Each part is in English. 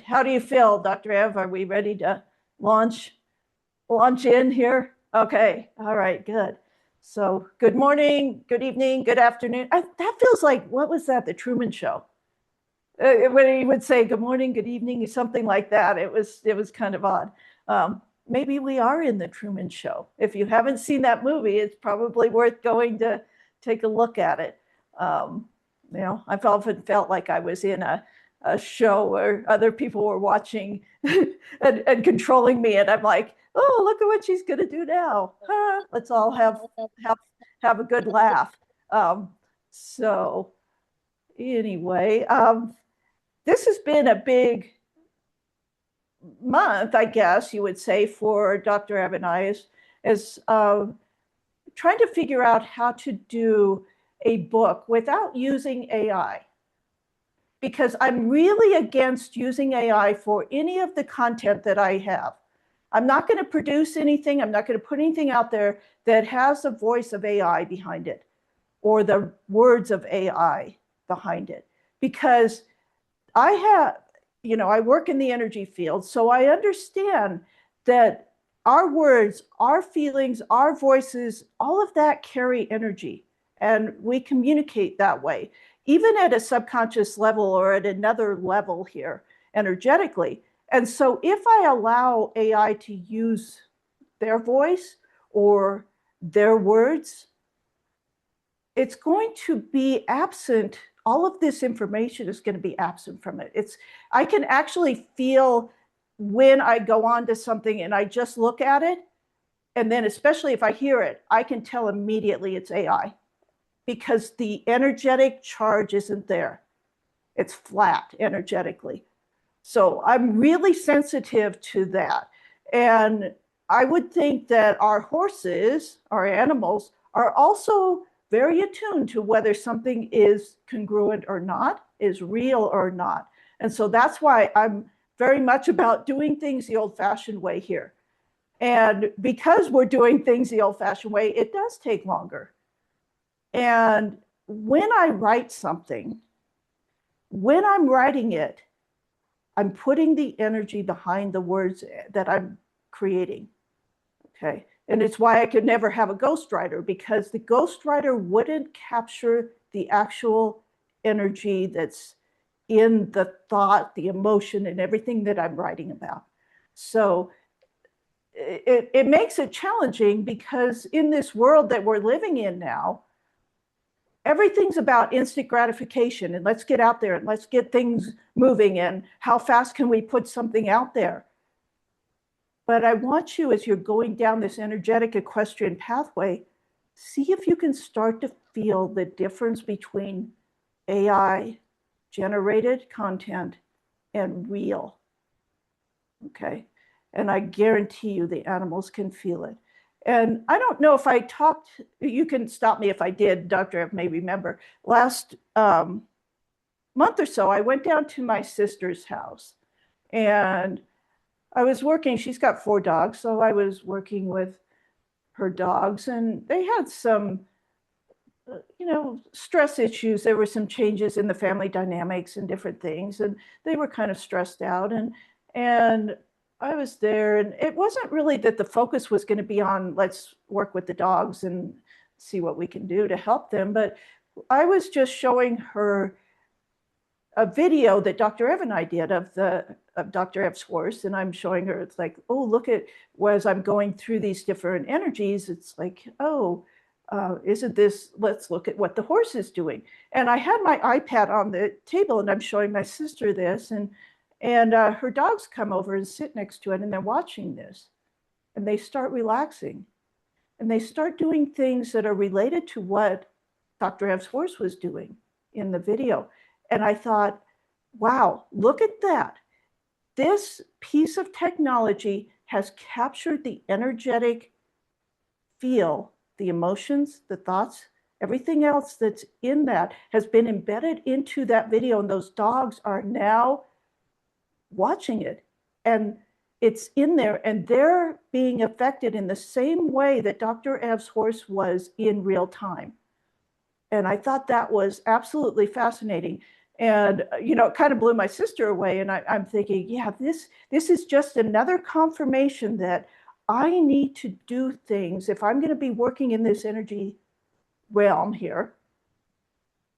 How do you feel, Dr. Ev? Are we ready to launch in here? Okay. All right. Good. So good morning, good evening, good afternoon. That feels like, what was that? The Truman Show. When he would say good morning, good evening, something like that. It was kind of odd. Maybe we are in the Truman Show. If you haven't seen that movie, it's probably worth going to take a look at it. I've often felt like I was in a show where other people were watching and controlling me, and I'm like, oh, look at what she's going to do now. Let's all have a good laugh. So anyway, this has been a big month, I guess you would say, for Dr. Ev and I, is trying to figure out how to do a book without using AI. Because I'm really against using AI for any of the content that I have. I'm not going to produce anything. I'm not going to put anything out there that has the voice of AI behind it or the words of AI behind it. Because I work in the energy field, so I understand that our words, our feelings, our voices, all of that carry energy, and we communicate that way, even at a subconscious level or at another level here energetically. And so if I allow AI to use their voice or their words, it's going to be absent. All of this information is going to be absent from it. I can actually feel when I go on to something and I just look at it, and then especially if I hear it, I can tell immediately it's AI because the energetic charge isn't there. It's flat energetically. So I'm really sensitive to that. And I would think that our horses, our animals, are also very attuned to whether something is congruent or not, is real or not. And so that's why I'm very much about doing things the old-fashioned way here. And because we're doing things the old-fashioned way, it does take longer. And when I write something, when I'm writing it, I'm putting the energy behind the words that I'm creating, okay? And it's why I could never have a ghostwriter, because the ghostwriter wouldn't capture the actual energy that's in the thought, the emotion, and everything that I'm writing about. So it makes it challenging, because in this world that we're living in now, everything's about instant gratification, and let's get out there and let's get things moving, and how fast can we put something out there? But I want you, as you're going down this energetic equestrian pathway, see if you can start to feel the difference between AI generated content and real, okay? And I guarantee you the animals can feel it. And I don't know if I talked, you can stop me if I did, Dr. Ev may remember, last month or so, I went down to my sister's house, and I was working, she's got 4 dogs, so I was working with her dogs, and they had some, stress issues. There were some changes in the family dynamics and different things, and they were kind of stressed out, and I was there, and it wasn't really that the focus was going to be on let's work with the dogs and see what we can do to help them, but I was just showing her a video that Dr. Ev and I did of Dr. Ev's horse, and I'm showing her, it's like, oh, look at, as I'm going through these different energies, it's like, oh, isn't this, let's look at what the horse is doing. And I had my iPad on the table, and I'm showing my sister this, and her dogs come over and sit next to it, and they're watching this, and they start relaxing, and they start doing things that are related to what Dr. Ev's horse was doing in the video. And I thought, wow, look at that. This piece of technology has captured the energetic feel, the emotions, the thoughts, everything else that's in that has been embedded into that video, and those dogs are now watching it, and it's in there, and they're being affected in the same way that Dr. Ev's horse was in real time. And I thought that was absolutely fascinating. And, it kind of blew my sister away. And I'm thinking, yeah, this is just another confirmation that I need to do things. If I'm going to be working in this energy realm here,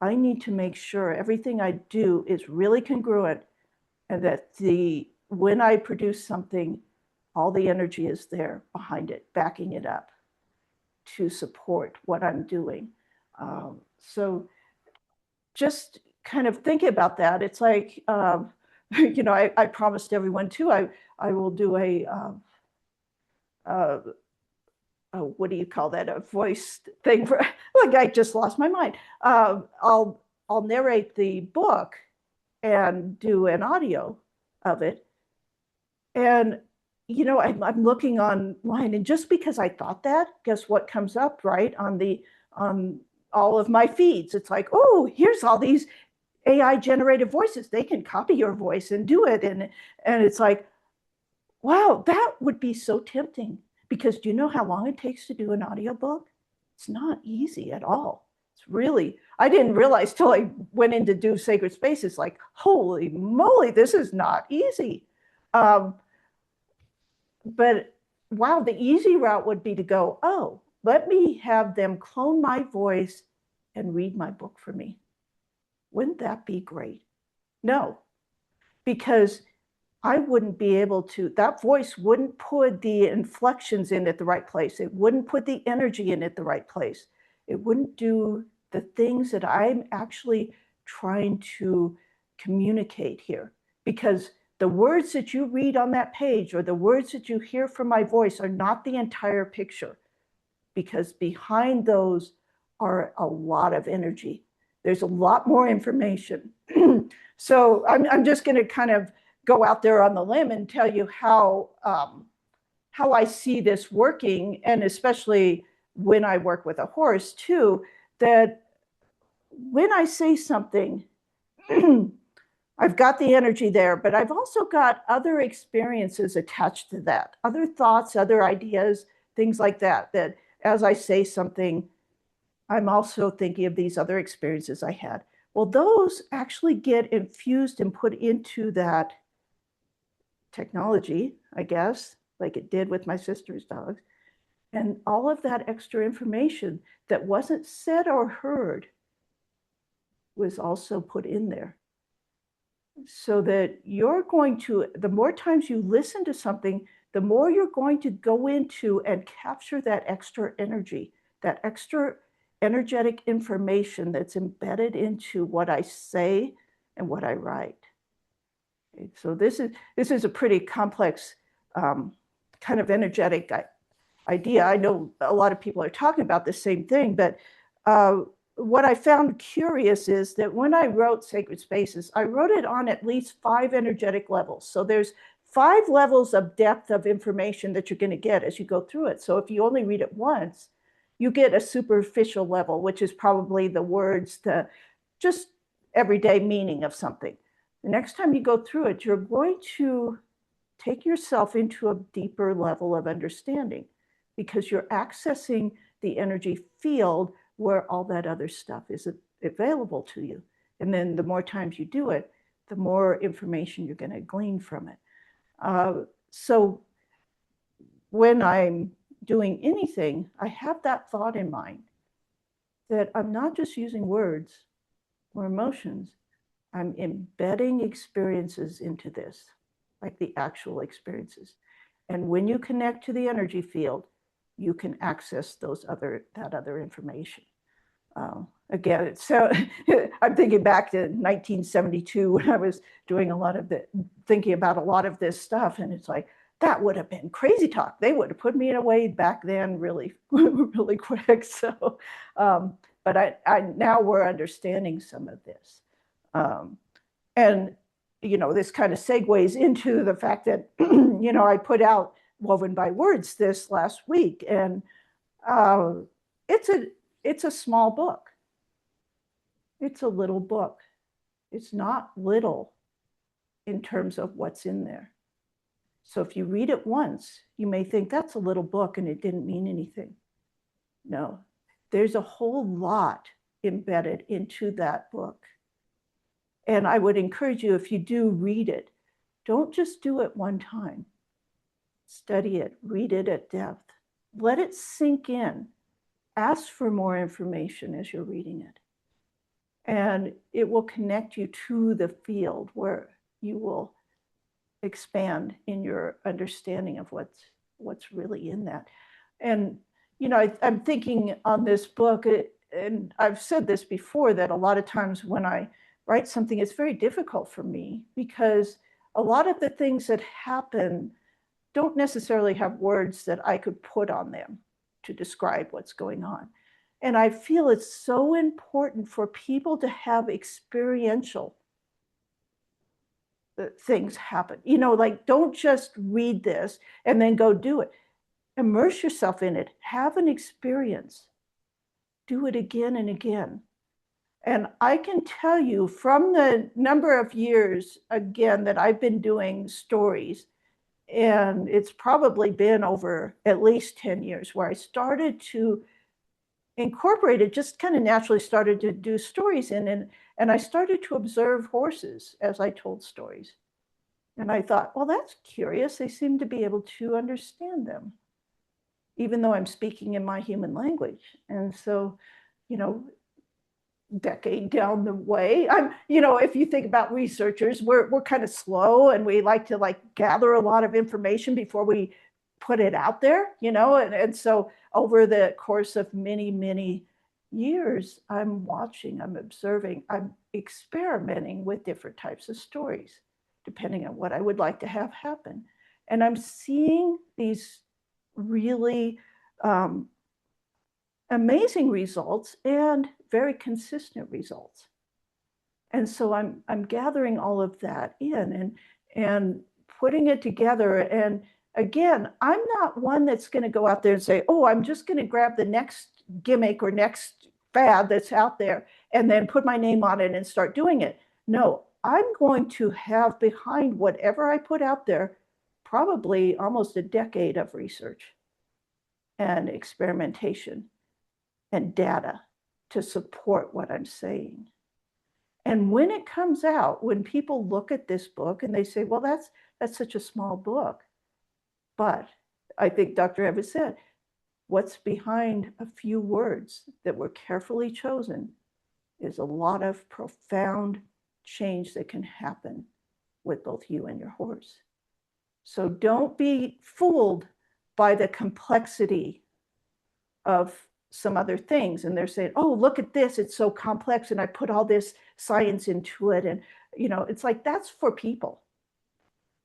I need to make sure everything I do is really congruent, and that when I produce something, all the energy is there behind it, backing it up to support what I'm doing. So just kind of think about that. It's like, I promised everyone too, I will do what do you call that? A voice thing for, like, I just lost my mind. I'll narrate the book and do an audio of it. And, I'm looking online, and just because I thought that, guess what comes up, right? On all of my feeds. It's like, oh, here's all these AI generated voices. They can copy your voice and do it. And it's like, wow, that would be so tempting, because do you know how long it takes to do an audiobook? It's not easy at all. It's really, I didn't realize till I went in to do Sacred Spaces, like, holy moly, this is not easy. But wow, the easy route would be to go, oh, let me have them clone my voice and read my book for me. Wouldn't that be great? No, because I wouldn't be able to, that voice wouldn't put the inflections in at the right place. It wouldn't put the energy in at the right place. It wouldn't do the things that I'm actually trying to communicate here, because the words that you read on that page or the words that you hear from my voice are not the entire picture, because behind those are a lot of energy. There's a lot more information. So I'm just going to kind of go out there on the limb and tell you how I see this working, and especially when I work with a horse too, that when I say something, I've got the energy there, but I've also got other experiences attached to that, other thoughts, other ideas, things like that, that as I say something, I'm also thinking of these other experiences I had. Well, those actually get infused and put into that technology, I guess, like it did with my sister's dogs. And all of that extra information that wasn't said or heard was also put in there. So that you're going to, the more times you listen to something, the more you're going to go into and capture that extra energy, that extra energetic information that's embedded into what I say and what I write. Okay, so this is a pretty complex kind of energetic idea. I know a lot of people are talking about the same thing, but what I found curious is that when I wrote Sacred Spaces, I wrote it on at least 5 energetic levels. So there's 5 levels of depth of information that you're going to get as you go through it. So if you only read it once, you get a superficial level, which is probably the words, the just everyday meaning of something. The next time you go through it, you're going to take yourself into a deeper level of understanding, because you're accessing the energy field where all that other stuff is available to you. And then the more times you do it, the more information you're going to glean from it. So when I'm doing anything, I have that thought in mind that I'm not just using words or emotions, I'm embedding experiences into this, like the actual experiences. And when you connect to the energy field, you can access that other information. Again, so I'm thinking back to 1972 when I was doing thinking about a lot of this stuff, and it's like, that would have been crazy talk. They would have put me away back then really, really quick. So, but now we're understanding some of this. And, this kind of segues into the fact that, I put out Woven by Words this last week, and it's a small book. It's a little book. It's not little in terms of what's in there. So if you read it once, you may think that's a little book and it didn't mean anything. No, there's a whole lot embedded into that book. And I would encourage you, if you do read it, don't just do it one time. Study it, read it at depth. Let it sink in. Ask for more information as you're reading it. And it will connect you to the field where you will expand in your understanding of what's really in that. And, you know, I'm thinking on this book, and I've said this before, that a lot of times when I write something, it's very difficult for me because a lot of the things that happen don't necessarily have words that I could put on them to describe what's going on. And I feel it's so important for people to have experiential things happen. You know, like, don't just read this and then go do it. Immerse yourself in it. Have an experience. Do it again and again. And I can tell you from the number of years, again, that I've been doing stories, and it's probably been over at least 10 years where I started to incorporate it, just kind of naturally started to do stories in, and I started to observe horses as I told stories. And I thought, well, that's curious. They seem to be able to understand them, even though I'm speaking in my human language. And so, you know, decade down the way, if you think about researchers, we're kind of slow, and we like to gather a lot of information before we put it out there, and so over the course of many years, I'm watching, I'm observing, I'm experimenting with different types of stories, depending on what I would like to have happen. And I'm seeing these really amazing results and very consistent results. And so I'm gathering all of that in and putting it together. And again, I'm not one that's going to go out there and say, oh, I'm just going to grab the next gimmick or next fad that's out there and then put my name on it and start doing it. No, I'm going to have behind whatever I put out there probably almost a decade of research and experimentation and data to support what I'm saying. And when it comes out, when people look at this book and they say, well, that's such a small book. But I think Dr. Evans said, what's behind a few words that were carefully chosen is a lot of profound change that can happen with both you and your horse. So don't be fooled by the complexity of some other things. And they're saying, oh, look at this, it's so complex, and I put all this science into it. And, it's like, that's for people.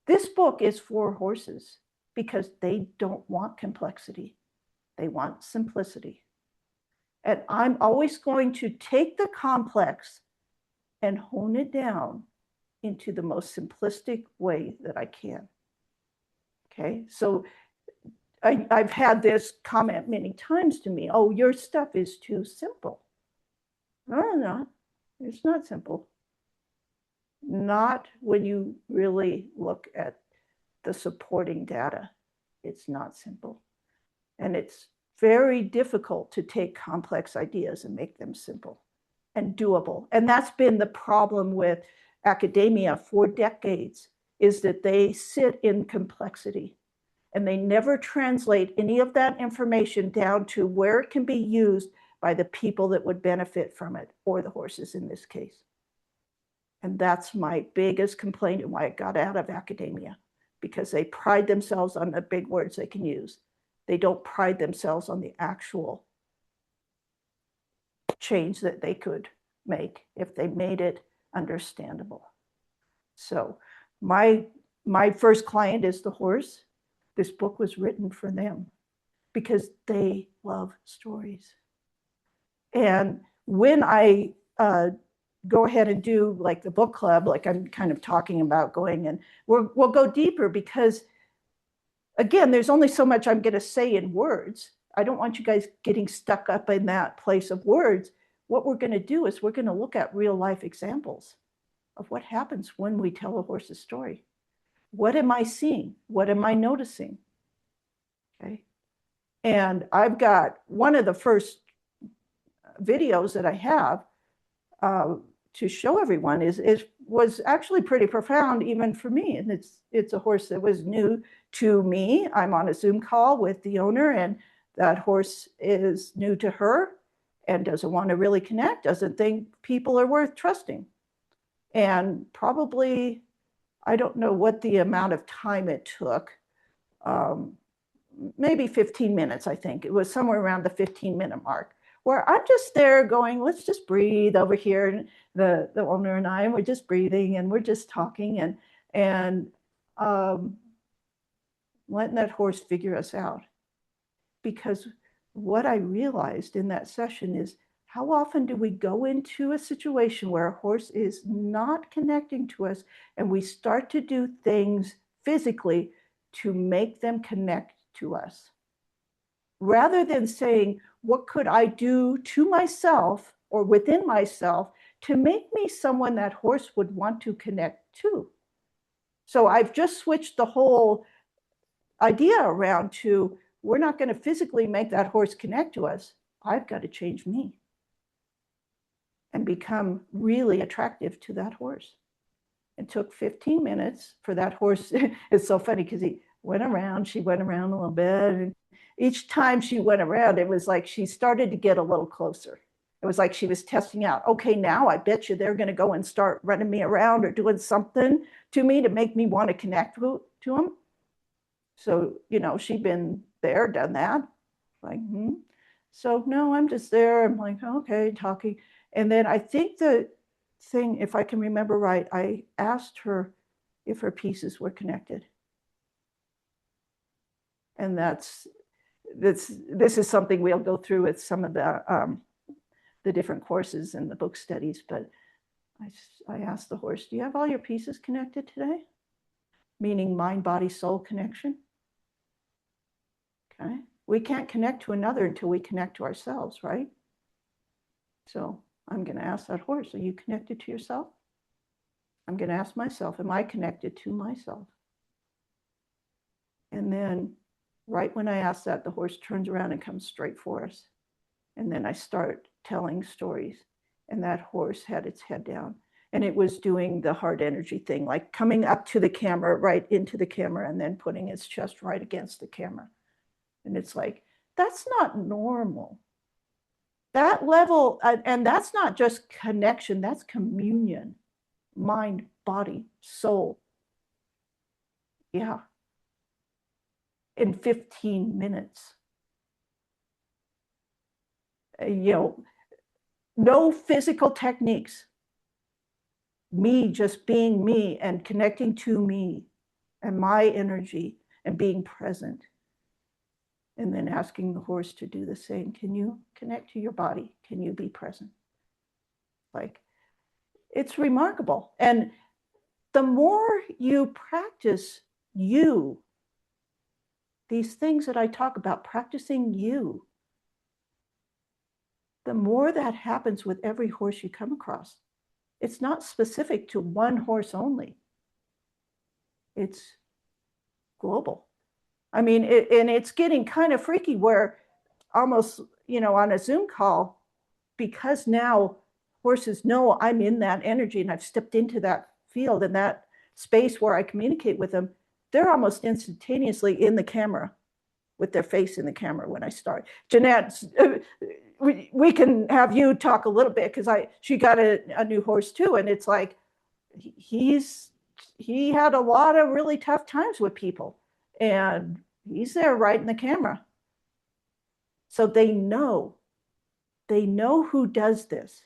This book is for horses because they don't want complexity. They want simplicity. And I'm always going to take the complex and hone it down into the most simplistic way that I can. Okay, so I've had this comment many times to me, oh, your stuff is too simple. No, it's not simple. Not when you really look at the supporting data. It's not simple. And it's very difficult to take complex ideas and make them simple and doable. And that's been the problem with academia for decades, is that they sit in complexity. And they never translate any of that information down to where it can be used by the people that would benefit from it, or the horses in this case. And that's my biggest complaint and why I got out of academia, because they pride themselves on the big words they can use. They don't pride themselves on the actual change that they could make if they made it understandable. So my first client is the horse. This book was written for them because they love stories. And when I go ahead and do like the book club, like I'm kind of talking about going, and we'll go deeper, because again, there's only so much I'm going to say in words. I don't want you guys getting stuck up in that place of words. What we're going to do is we're going to look at real life examples of what happens when we tell a horse's story. What am I seeing? What am I noticing? Okay. And I've got one of the first videos that I have to show everyone was actually pretty profound, even for me. And it's a horse that was new to me. I'm on a Zoom call with the owner, and that horse is new to her and doesn't want to really connect, doesn't think people are worth trusting. And probably, I don't know what the amount of time it took, maybe 15 minutes, I think. It was somewhere around the 15-minute mark, where I'm just there going, let's just breathe over here. And the owner and I, and we're just breathing and we're just talking and letting that horse figure us out. Because what I realized in that session is, how often do we go into a situation where a horse is not connecting to us, and we start to do things physically to make them connect to us? Rather than saying, what could I do to myself or within myself to make me someone that horse would want to connect to? So I've just switched the whole idea around to, we're not going to physically make that horse connect to us. I've got to change me and become really attractive to that horse. It took 15 minutes for that horse. It's so funny because she went around a little bit. And each time she went around, it was like she started to get a little closer. It was like she was testing out, okay, now I bet you they're going to go and start running me around or doing something to me to make me want to connect to them. So, she'd been there, done that. Like, So no, I'm just there. I'm like, okay, talking. And then I think the thing, if I can remember right, I asked her if her pieces were connected. And this is something we'll go through with some of the different courses and the book studies. But I asked the horse, do you have all your pieces connected today? Meaning mind, body, soul connection. Okay. We can't connect to another until we connect to ourselves, right? So I'm going to ask that horse, are you connected to yourself? I'm going to ask myself, am I connected to myself? And then right when I ask that, the horse turns around and comes straight for us. And then I start telling stories, and that horse had its head down, and it was doing the heart energy thing, like coming up to the camera, right into the camera, and then putting its chest right against the camera. And it's like, that's not normal. That level, and that's not just connection, that's communion. Mind, body, soul. Yeah. In 15 minutes. No physical techniques. Me just being me and connecting to me and my energy and being present. And then asking the horse to do the same. Can you connect to your body? Can you be present? Like, it's remarkable. And the more you practice you, these things that I talk about, practicing you, the more that happens with every horse you come across. It's not specific to one horse only. It's global. I mean, and it's getting kind of freaky where almost, on a Zoom call, because now horses know I'm in that energy and I've stepped into that field and that space where I communicate with them, they're almost instantaneously in the camera with their face in the camera when I start. Jeanette, we can have you talk a little bit because she got a new horse too, and it's like he had a lot of really tough times with people, and he's there right in the camera. So they know who does this.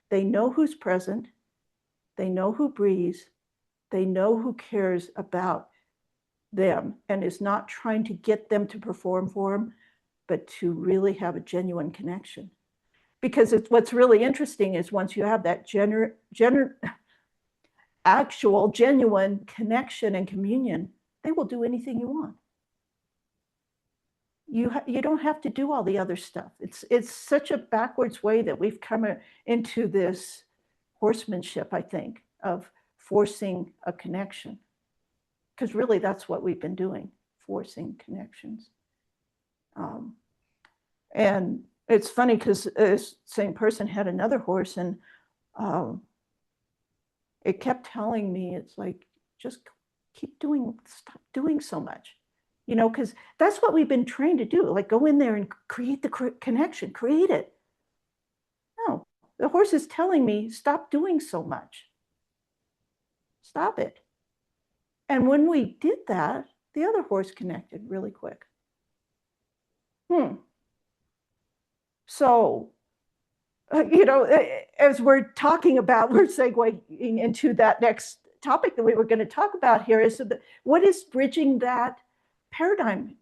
They know who's present. They know who breathes. They know who cares about them and is not trying to get them to perform for them, but to really have a genuine connection. Because what's really interesting is once you have that actual genuine connection and communion, they will do anything you want. You don't have to do all the other stuff. It's such a backwards way that we've come into this horsemanship, I think, of forcing a connection. Because really that's what we've been doing, forcing connections. And it's funny because this same person had another horse, and it kept telling me, it's like, just stop doing so much, because that's what we've been trained to do. Like, go in there and create the connection, create it. No, the horse is telling me, stop doing so much. Stop it. And when we did that, the other horse connected really quick. So, as we're talking about, we're segueing into that next topic that we were going to talk about here is what is bridging that paradigm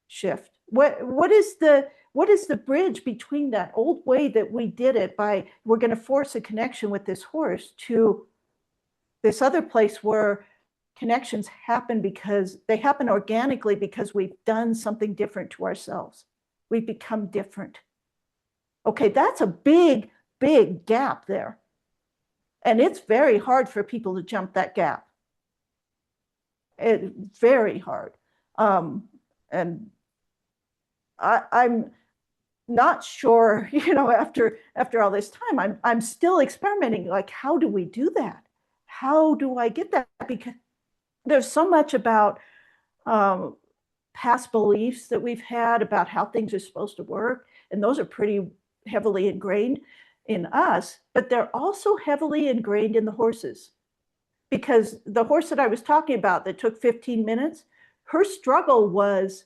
shift? What is the bridge between that old way that we did it by we're going to force a connection with this horse to this other place where connections happen because they happen organically because we've done something different to ourselves. We've become different. Okay, that's a big, big gap there. And it's very hard for people to jump that gap. It's very hard. And I'm not sure, after all this time, I'm still experimenting. Like, how do we do that? How do I get that? Because there's so much about past beliefs that we've had about how things are supposed to work. And those are pretty heavily ingrained in us, but they're also heavily ingrained in the horses. Because the horse that I was talking about that took 15 minutes, her struggle was,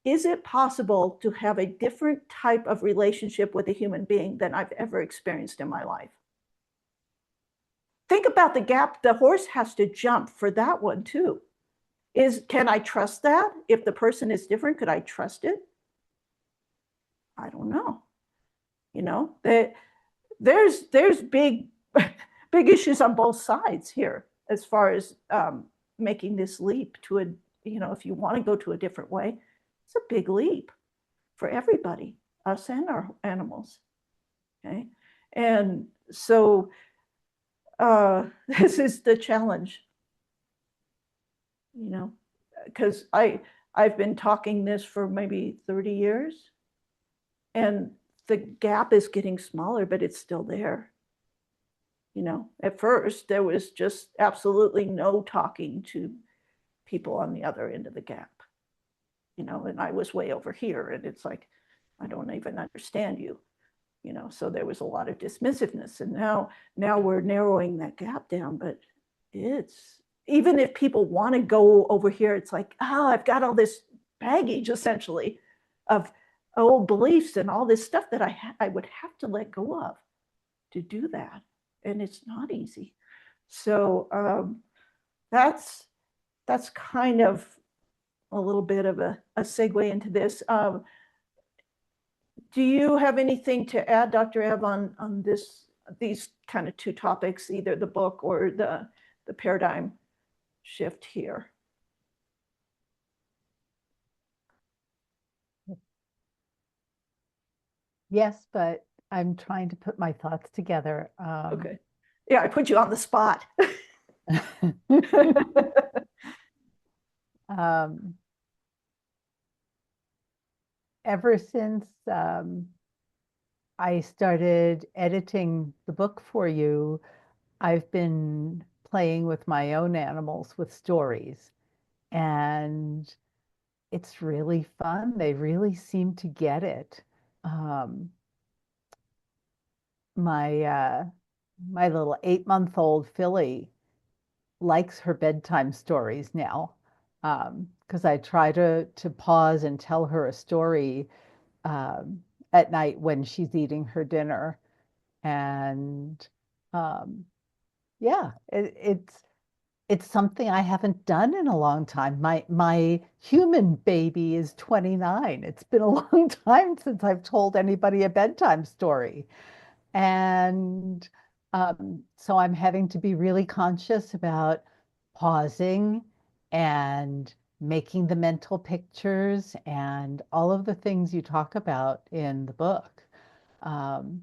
is it possible to have a different type of relationship with a human being than I've ever experienced in my life? Think about the gap the horse has to jump for that one too. Can I trust that? If the person is different, could I trust it? I don't know. There's big issues on both sides here as far as making this leap to if you want to go to a different way, it's a big leap for everybody, us and our animals. Okay. And so this is the challenge, because I've been talking this for maybe 30 years, and the gap is getting smaller, but it's still there. At first there was just absolutely no talking to people on the other end of the gap, and I was way over here, and it's like, I don't even understand you, so there was a lot of dismissiveness, and now we're narrowing that gap down, but it's, even if people want to go over here, it's like, I've got all this baggage essentially of old beliefs and all this stuff that I would have to let go of to do that. And it's not easy. So that's kind of a little bit of a segue into this. Do you have anything to add, Dr. Ev, on these kind of two topics, either the book or the paradigm shift here? Yes, but I'm trying to put my thoughts together. Okay. Yeah, I put you on the spot. Ever since I started editing the book for you, I've been playing with my own animals with stories. And it's really fun. They really seem to get it. My little 8-month-old filly likes her bedtime stories now, because I try to pause and tell her a story at night when she's eating her dinner. And yeah, it's something I haven't done in a long time. My human baby is 29. It's been a long time since I've told anybody a bedtime story. And so I'm having to be really conscious about pausing and making the mental pictures and all of the things you talk about in the book. Um,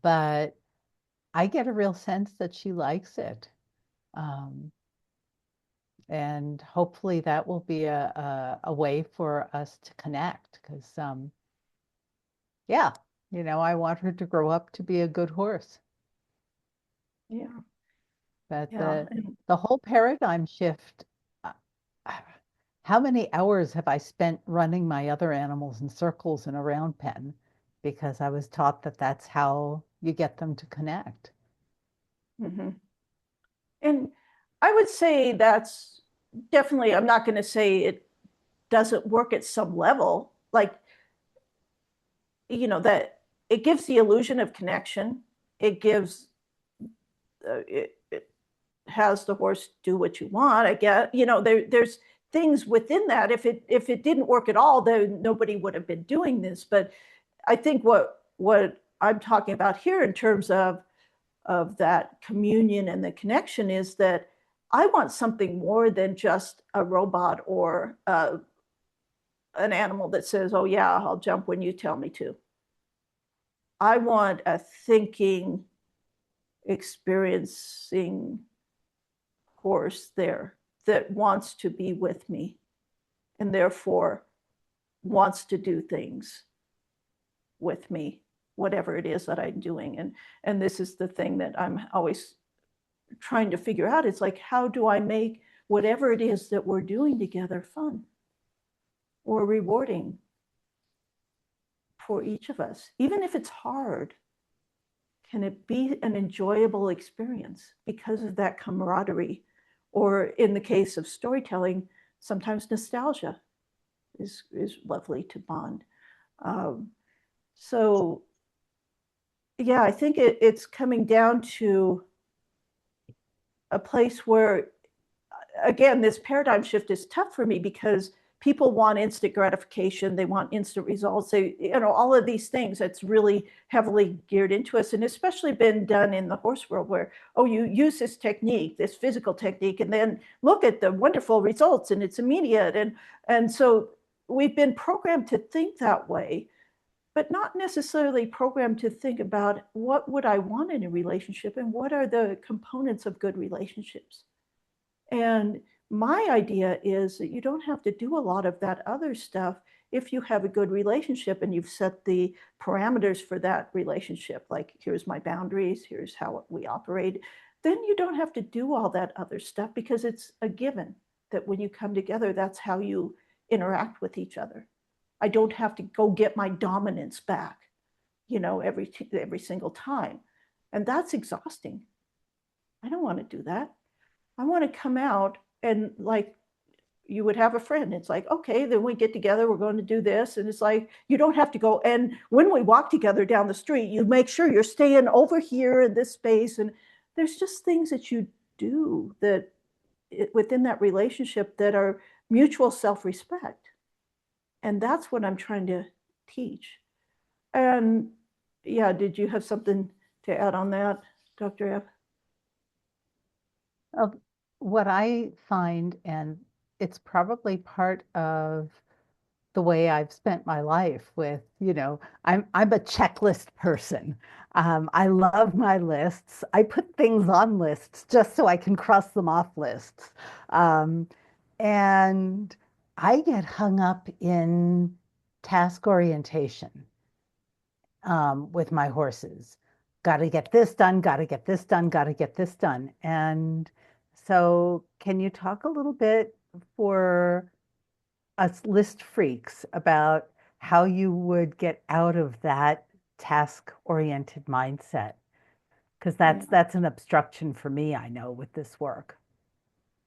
but I get a real sense that she likes it. Um, and hopefully that will be a way for us to connect because, yeah, I want her to grow up to be a good horse. Yeah. But Yeah. And the whole paradigm shift, uh, how many hours have I spent running my other animals in circles in a round pen because I was taught that that's how you get them to connect. mhm. And I would say that's definitely, I'm not going to say it doesn't work at some level. Like, that it gives the illusion of connection. It gives, it has the horse do what you want. I guess, there's things within that. If it didn't work at all, then nobody would have been doing this. But I think what I'm talking about here in terms of that communion and the connection is that I want something more than just a robot or an animal that says, "Oh yeah, I'll jump when you tell me to." I want a thinking, experiencing horse there that wants to be with me and therefore wants to do things with me, whatever it is that I'm doing. And this is the thing that I'm always trying to figure out. It's like, how do I make whatever it is that we're doing together fun or rewarding for each of us? Even if it's hard, can it be an enjoyable experience because of that camaraderie? Or in the case of storytelling, sometimes nostalgia is lovely to bond. Um, so yeah, I think it's coming down to a place where, again, this paradigm shift is tough for me because people want instant gratification. They want instant results. All of these things that's really heavily geared into us, and especially been done in the horse world where, oh, you use this technique, this physical technique, and then look at the wonderful results and it's immediate. And so we've been programmed to think that way, but not necessarily programmed to think about what would I want in a relationship and what are the components of good relationships. And my idea is that you don't have to do a lot of that other stuff if you have a good relationship and you've set the parameters for that relationship. Like, here's my boundaries, here's how we operate. Then you don't have to do all that other stuff because it's a given that when you come together, that's how you interact with each other. I don't have to go get my dominance back, every single time. And that's exhausting. I don't want to do that. I want to come out and, like, you would have a friend. It's like, okay, then we get together, we're going to do this. And it's like, you don't have to go. And when we walk together down the street, you make sure you're staying over here in this space. And there's just things that you do that within that relationship that are mutual self-respect. And that's what I'm trying to teach. And yeah, did you have something to add on that, Dr. Ebb? Of what I find, and it's probably part of the way I've spent my life with, I'm a checklist person. I love my lists. I put things on lists just so I can cross them off lists. Um, and I get hung up in task orientation with my horses. Got to get this done, got to get this done, got to get this done. And so, can you talk a little bit for us list freaks about how you would get out of that task-oriented mindset? Because Yeah. that's an obstruction for me, I know, with this work.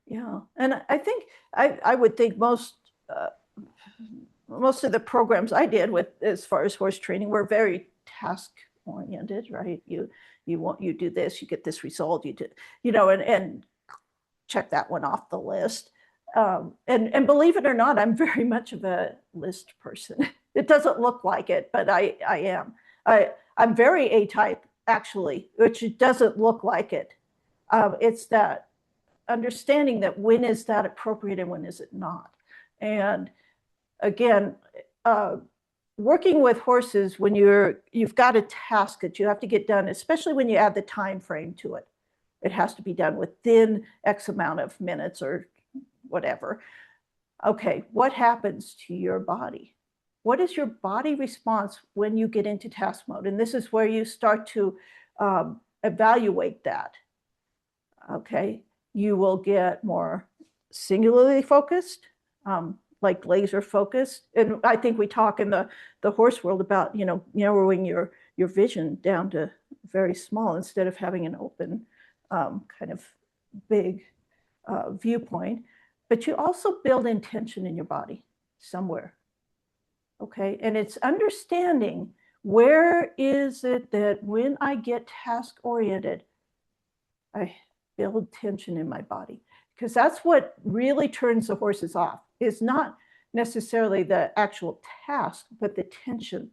Yeah. And I think I would think most of the programs I did with as far as horse training were very task oriented, right? You do this, you get this result, you do, and check that one off the list. And believe it or not, I'm very much of a list person. It doesn't look like it, but I am. I'm very A-type, actually, which doesn't look like it. It's that understanding that when is that appropriate and when is it not. And again, uh, working with horses when you've got a task that you have to get done, especially when you add the time frame to it. It has to be done within X amount of minutes or whatever. Okay, what happens to your body? What is your body response when you get into task mode? And this is where you start to evaluate that. Okay, you will get more singularly focused, like laser focused. And I think we talk in the horse world about, narrowing your vision down to very small instead of having an open kind of big viewpoint. But you also build intention in your body somewhere. Okay, and it's understanding where is it that when I get task oriented, I build tension in my body, because that's what really turns the horses off. Is not necessarily the actual task, but the tension,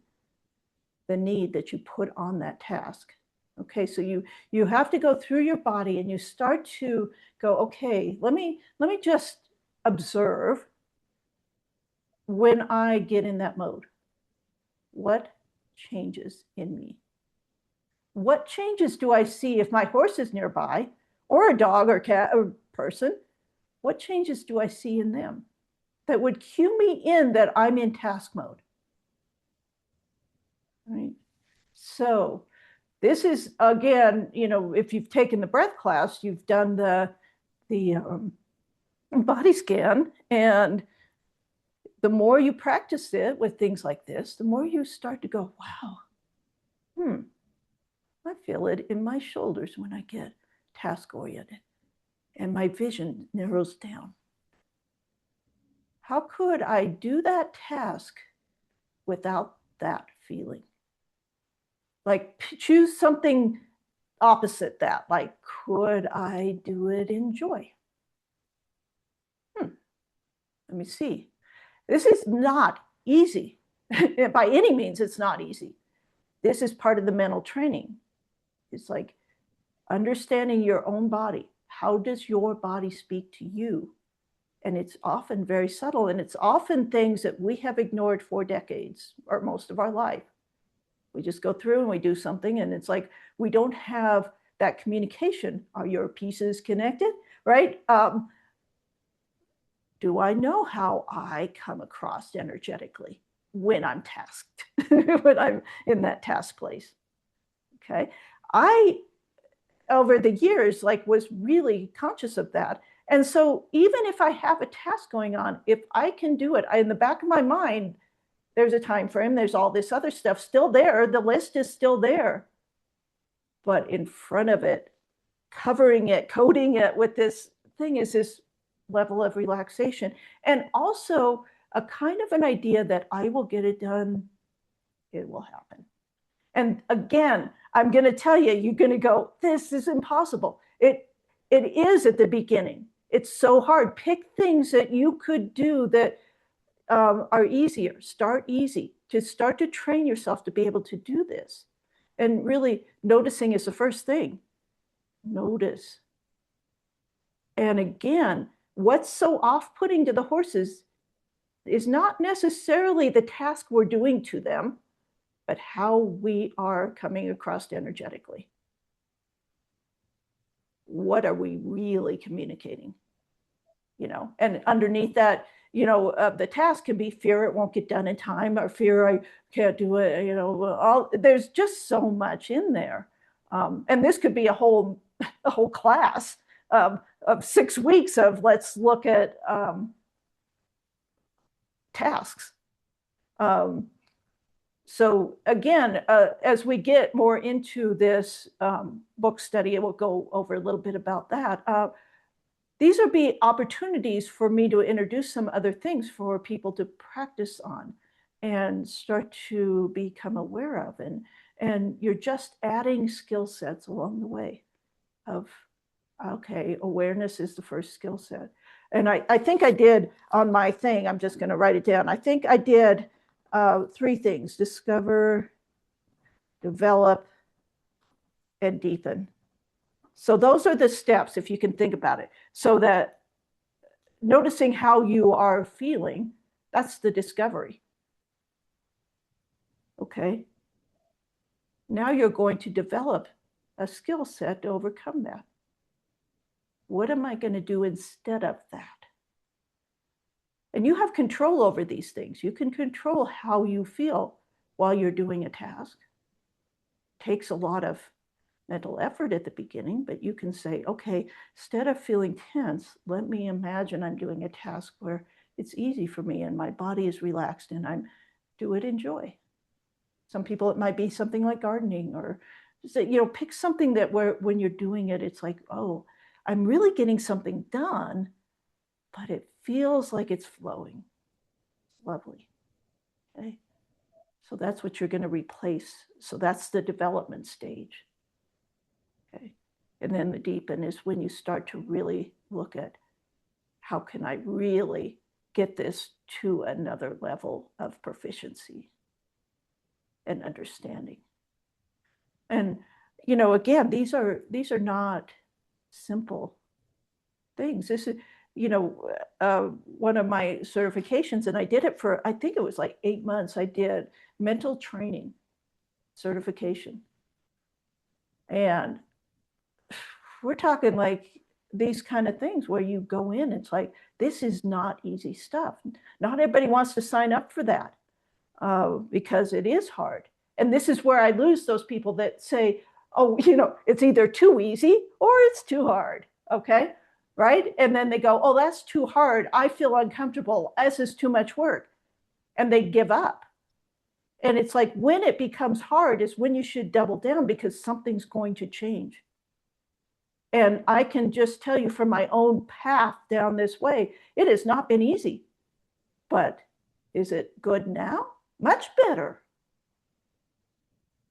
the need that you put on that task. Okay, so you have to go through your body and you start to go, okay, let me just observe when I get in that mode. What changes in me? What changes do I see if my horse is nearby, or a dog or cat or person? What changes do I see in them that would cue me in that I'm in task mode? Right. So this is, again, if you've taken the breath class, you've done the body scan, and the more you practice it with things like this, the more you start to go, wow, I feel it in my shoulders when I get task oriented and my vision narrows down. How could I do that task without that feeling? Like, choose something opposite that. Like, could I do it in joy? Let me see. This is not easy. By any means, it's not easy. This is part of the mental training. It's like understanding your own body. How does your body speak to you? And it's often very subtle, and it's often things that we have ignored for decades or most of our life. We just go through and we do something, and it's like we don't have that communication. Are your pieces connected, right? Do I know how I come across energetically when I'm tasked, when I'm in that task place? Okay. I, over the years, was really conscious of that. And so even if I have a task going on, if I can do it, in the back of my mind, there's a time frame, there's all this other stuff still there, the list is still there. But in front of it, covering it, coating it with this thing, is this level of relaxation. And also a kind of an idea that I will get it done, it will happen. And again, I'm going to tell you, you're going to go, this is impossible. It is at the beginning. It's so hard. Pick things that you could do that are easier. Start easy. Just start to train yourself to be able to do this. And really, noticing is the first thing. Notice. And again, what's so off-putting to the horses is not necessarily the task we're doing to them, but how we are coming across energetically. What are we really communicating? And underneath that, the task can be fear it won't get done in time, or fear I can't do it. There's just so much in there. And this could be a whole class of 6 weeks of let's look at tasks. So again, as we get more into this book study, we'll go over a little bit about that. These would be opportunities for me to introduce some other things for people to practice on and start to become aware of. And you're just adding skill sets along the way of, okay, awareness is the first skill set. And I think I did on my thing, I'm just going to write it down. I think I did 3 things: discover, develop, and deepen. So those are the steps, if you can think about it. So that noticing how you are feeling, that's the discovery. Okay. Now you're going to develop a skill set to overcome that. What am I going to do instead of that? And you have control over these things. You can control how you feel while you're doing a task. It takes a lot of mental effort at the beginning, but you can say, okay, instead of feeling tense, let me imagine I'm doing a task where it's easy for me and my body is relaxed and I'm do it in joy. Some people, it might be something like gardening, or pick something that where when you're doing it, it's like, oh, I'm really getting something done, but it feels like it's flowing. It's lovely. Okay. So that's what you're going to replace. So that's the development stage. Okay. And then the deepen is when you start to really look at how can I really get this to another level of proficiency and understanding. And again, these are not simple things. This is one of my certifications, and I did it for, I think it was like 8 months. I did mental training certification, and we're talking like these kind of things where you go in, it's like, this is not easy stuff. Not everybody wants to sign up for that because it is hard. And this is where I lose those people that say, oh, it's either too easy or it's too hard. Okay. Right. And then they go, oh, that's too hard. I feel uncomfortable. This is too much work. And they give up. And it's like, when it becomes hard is when you should double down, because something's going to change. And I can just tell you from my own path down this way, it has not been easy. But is it good now? Much better.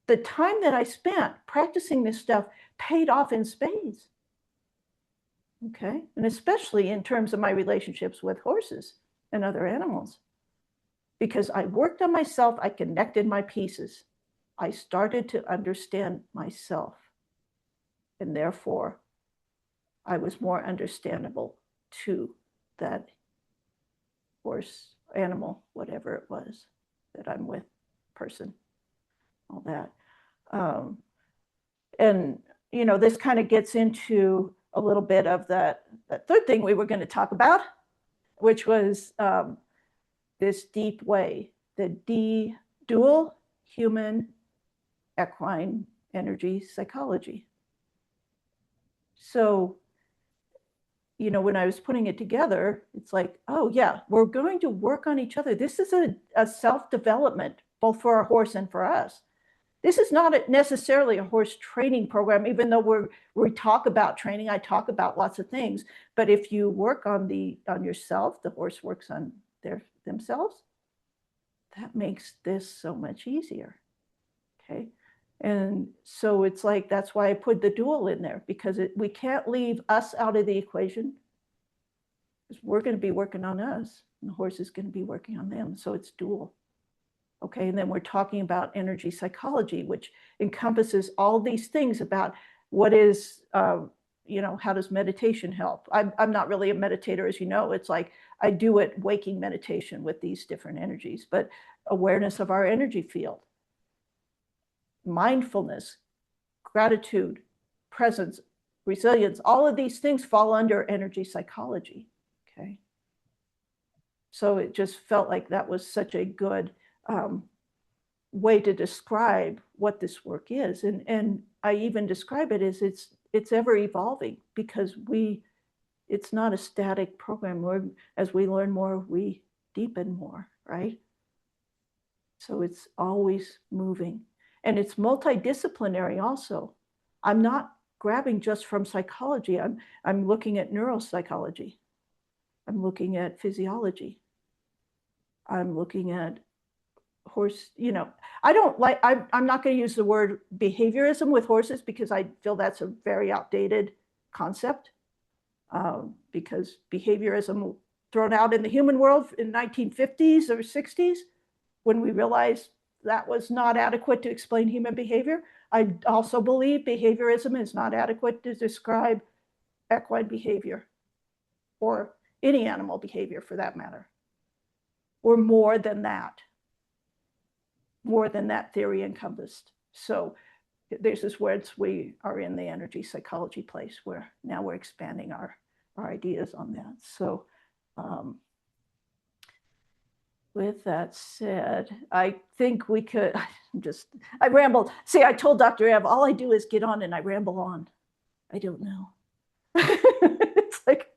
The time that I spent practicing this stuff paid off in spades. Okay. And especially in terms of my relationships with horses and other animals. Because I worked on myself, I connected my pieces. I started to understand myself. And therefore, I was more understandable to that horse, animal, whatever it was that I'm with, person, all that. And, this kind of gets into a little bit of that third thing we were going to talk about, which was this deep way, the dual human equine energy psychology. So, when I was putting it together, it's like, oh yeah, we're going to work on each other. This is a self-development, both for our horse and for us. This is not necessarily a horse training program, even though we talk about training. I talk about lots of things, but if you work on yourself, the horse works on themselves. That makes this so much easier. Okay. And so it's like, that's why I put the dual in there, because we can't leave us out of the equation. Because we're going to be working on us, and the horse is going to be working on them. So it's dual. Okay. And then we're talking about energy psychology, which encompasses all these things about what is, how does meditation help? I'm not really a meditator, as you know. It's like I do it waking meditation with these different energies, but awareness of our energy field, mindfulness, gratitude, presence, resilience, all of these things fall under energy psychology. Okay. So it just felt like that was such a good way to describe what this work is. And I even describe it as it's ever evolving, because it's not a static program. As we learn more, we deepen more, right? So it's always moving. And it's multidisciplinary also. I'm not grabbing just from psychology. I'm looking at neuropsychology. I'm looking at physiology. I'm looking at horse, I don't like, I'm not going to use the word behaviorism with horses, because I feel that's a very outdated concept, because behaviorism thrown out in the human world in 1950s or 60s, when we realized that was not adequate to explain human behavior. I also believe behaviorism is not adequate to describe equine behavior, or any animal behavior for that matter, or more than that theory encompassed. So this is where we are in the energy psychology place, where now we're expanding our ideas on that. So with that said, I think we could, I rambled. See, I told Dr. Ev, all I do is get on and I ramble on. I don't know. It's like,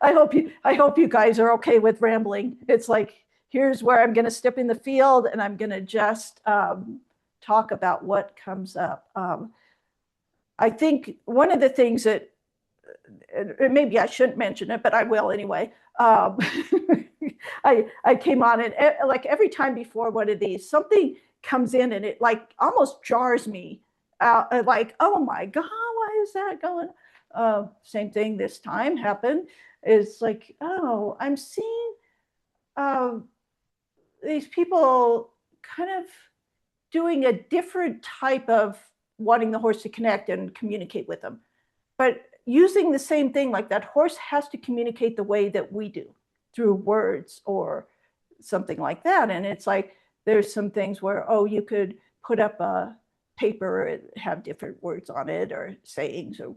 I hope you guys are okay with rambling. It's like, here's where I'm going to step in the field and I'm going to just talk about what comes up. I think one of the things that, maybe I shouldn't mention it, but I will anyway. I came on and like every time before one of these, something comes in and it like almost jars me out. Like, oh my God, why is that going? Same thing this time happened. Is like, oh, I'm seeing uh, these people kind of doing a different type of wanting the horse to connect and communicate with them, but using the same thing, like that horse has to communicate the way that we do through words or something like that. And it's like, there's some things where, oh, you could put up a paper and have different words on it or sayings or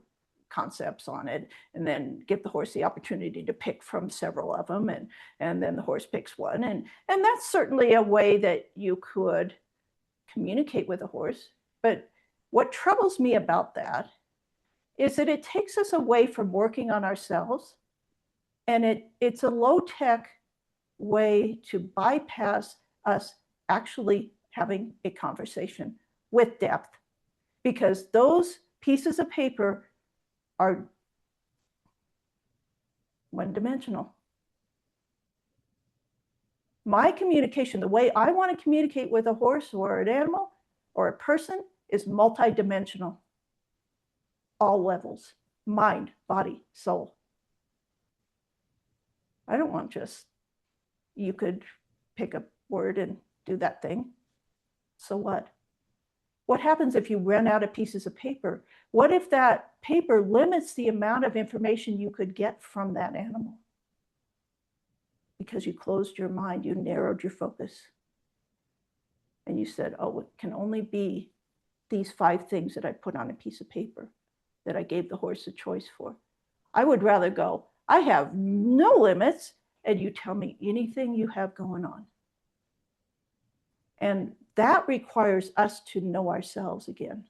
concepts on it, and then give the horse the opportunity to pick from several of them. And then the horse picks one. And that's certainly a way that you could communicate with a horse. But what troubles me about that is that it takes us away from working on ourselves. And it's a low-tech way to bypass us actually having a conversation with depth, because those pieces of paper are one-dimensional. My communication, the way I want to communicate with a horse or an animal or a person, is multidimensional. All levels, mind, body, soul. I don't want just, you could pick a word and do that thing. So what? What happens if you run out of pieces of paper? What if that paper limits the amount of information you could get from that animal? Because you closed your mind, you narrowed your focus. And you said, oh, it can only be these 5 things that I put on a piece of paper that I gave the horse a choice for. I would rather go, I have no limits, and you tell me anything you have going on. And that requires us to know ourselves again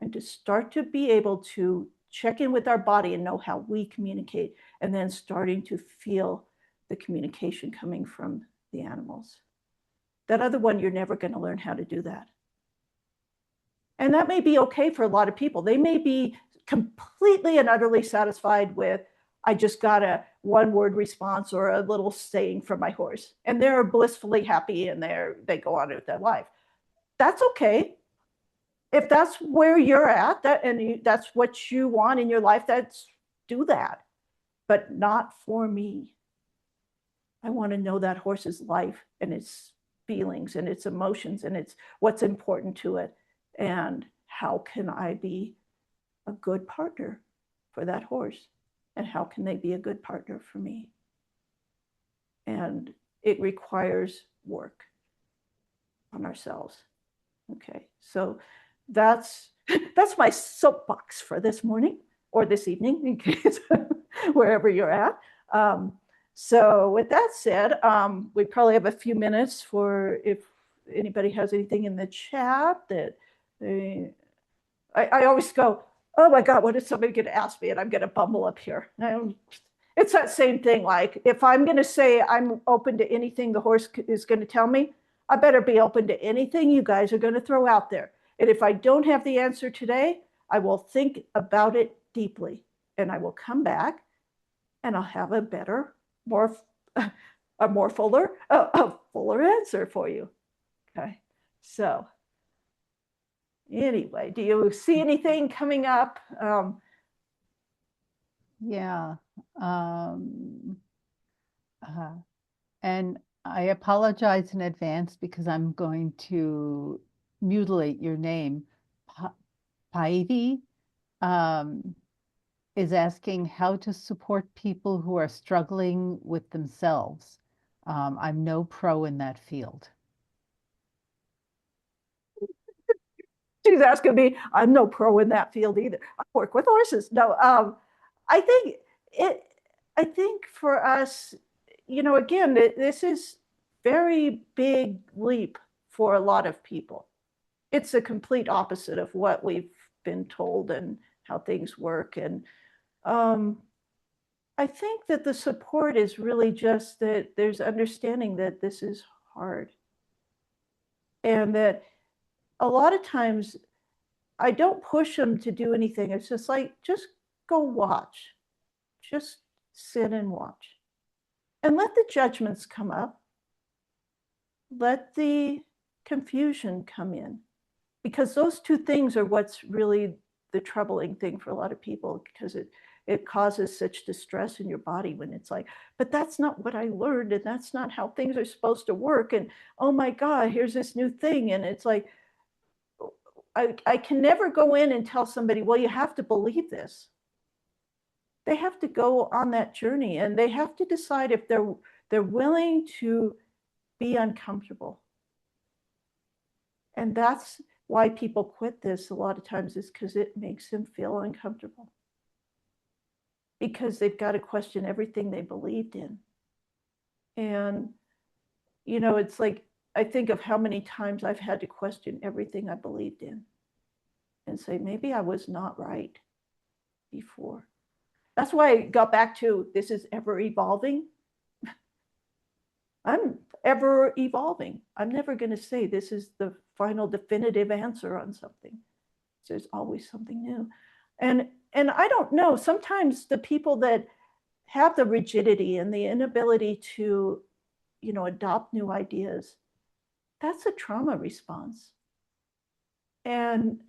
and to start to be able to check in with our body and know how we communicate, and then starting to feel the communication coming from the animals. That other one, you're never going to learn how to do that. And that may be okay for a lot of people. They may be completely and utterly satisfied with, I just got a one-word response or a little saying from my horse, and they're blissfully happy and they go on with their life. That's okay. If that's where you're at, that's what you want in your life, do that, but not for me. I want to know that horse's life and its feelings and its emotions and its what's important to it, and how can I be a good partner for that horse, and how can they be a good partner for me. And it requires work on ourselves. Okay, so that's my soapbox for this morning or this evening, in case wherever you're at. So with that said, we probably have a few minutes for if anybody has anything in the chat that I always go, oh my God, what is somebody going to ask me? And I'm going to bumble up here. It's that same thing. Like if I'm going to say I'm open to anything the horse is going to tell me, I better be open to anything you guys are going to throw out there. And if I don't have the answer today, I will think about it deeply, and I will come back and I'll have a better, fuller answer for you. Okay. So anyway, do you see anything coming up? Yeah. And I apologize in advance because I'm going to mutilate your name. Paidi is asking how to support people who are struggling with themselves. I'm no pro in that field. She's asking me, I'm no pro in that field either. I work with horses. No, I think for us, again, this is very big leap for a lot of people. It's a complete opposite of what we've been told and how things work. And I think that the support is really just that there's understanding that this is hard. And that a lot of times I don't push them to do anything. It's just like, just go watch. Just sit and watch. And let the judgments come up. Let the confusion come in. Because those two things are what's really the troubling thing for a lot of people, because it causes such distress in your body when it's like, but that's not what I learned, and that's not how things are supposed to work. And oh my God, here's this new thing. And it's like, I can never go in and tell somebody, well, you have to believe this. They have to go on that journey, and they have to decide if they're willing to be uncomfortable. And that's why people quit this a lot of times, is because it makes them feel uncomfortable. Because they've got to question everything they believed in. And, you know, it's like, I think of how many times I've had to question everything I believed in and say, maybe I was not right before. That's why I got back to, this is ever evolving. I'm ever evolving. I'm never going to say this is the final definitive answer on something. There's always something new. And I don't know, sometimes the people that have the rigidity and the inability to, you know, adopt new ideas, that's a trauma response. And,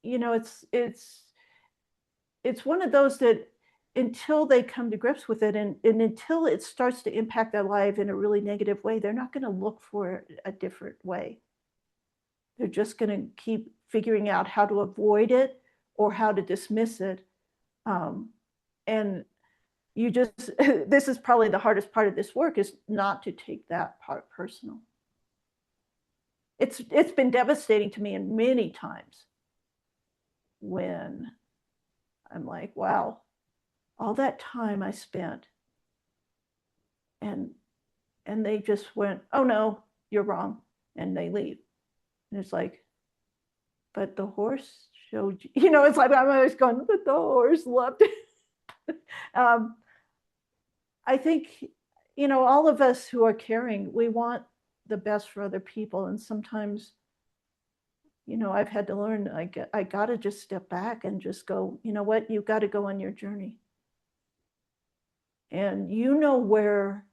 you know, it's one of those that until they come to grips with it, and until it starts to impact their life in a really negative way, they're not going to look for a different way. They're just going to keep figuring out how to avoid it or how to dismiss it. And you just, this is probably the hardest part of this work, is not to take that part personal. It's been devastating to me in many times when I'm like, wow, all that time I spent, and they just went, oh no, you're wrong, and they leave. And it's like, but the horse showed you, you know, it's like I'm always going, but the horse loved it. I think, you know, all of us who are caring, we want the best for other people. And sometimes, you know, I've had to learn, I got to just step back and just go, you know what, you've got to go on your journey. And you know where,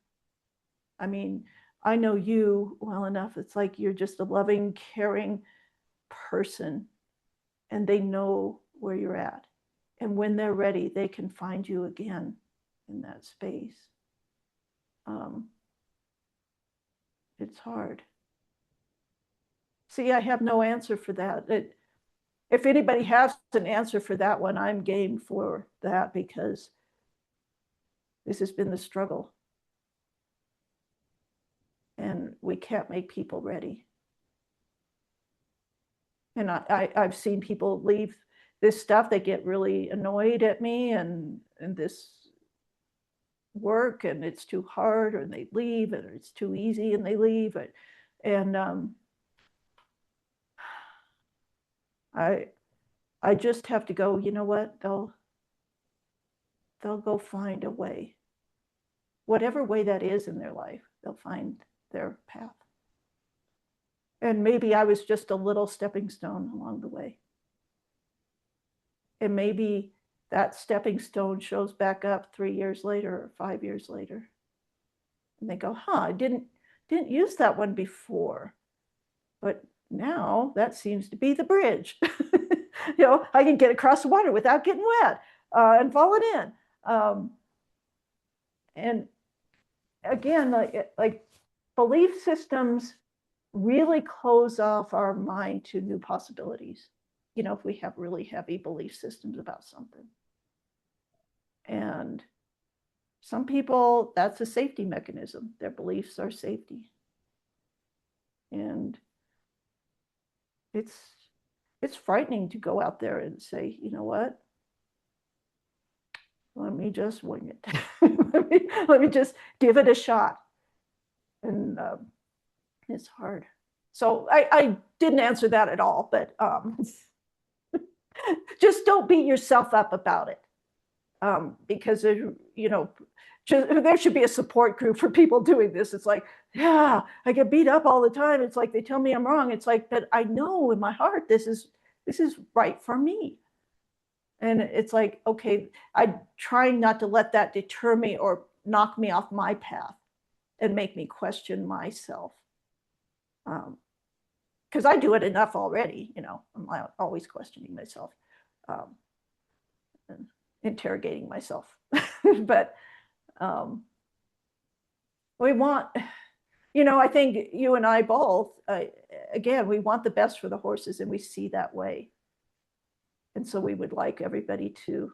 I mean, I know you well enough. It's like you're just a loving, caring person, and they know where you're at. And when they're ready, they can find you again in that space. It's hard. See, I have no answer for that. If anybody has an answer for that one, I'm game for that, because this has been the struggle. And we can't make people ready. And I've seen people leave this stuff, they get really annoyed at me and this work, and it's too hard, or they leave, and it's too easy and they leave. And I just have to go, you know what, they'll go find a way. Whatever way that is in their life, they'll find their path. And maybe I was just a little stepping stone along the way. And maybe that stepping stone shows back up 3 years later or 5 years later. And they go, huh, I didn't use that one before. But now that seems to be the bridge. You know, I can get across the water without getting wet and falling in. And again, like belief systems really close off our mind to new possibilities. You know, if we have really heavy belief systems about something. And some people, that's a safety mechanism. Their beliefs are safety. And it's frightening to go out there and say, you know what? Let me just wing it. let me just give it a shot. And It's hard. So I didn't answer that at all, but just don't beat yourself up about it. Because there should be a support group for people doing this. It's like, yeah, I get beat up all the time. It's like they tell me I'm wrong. It's like, but I know in my heart this is right for me. And it's like, okay, I'm trying not to let that deter me or knock me off my path and make me question myself. Because I do it enough already, I'm always questioning myself, and interrogating myself. But we want, I think you and I both, again, we want the best for the horses, and we see that way. And so we would like everybody to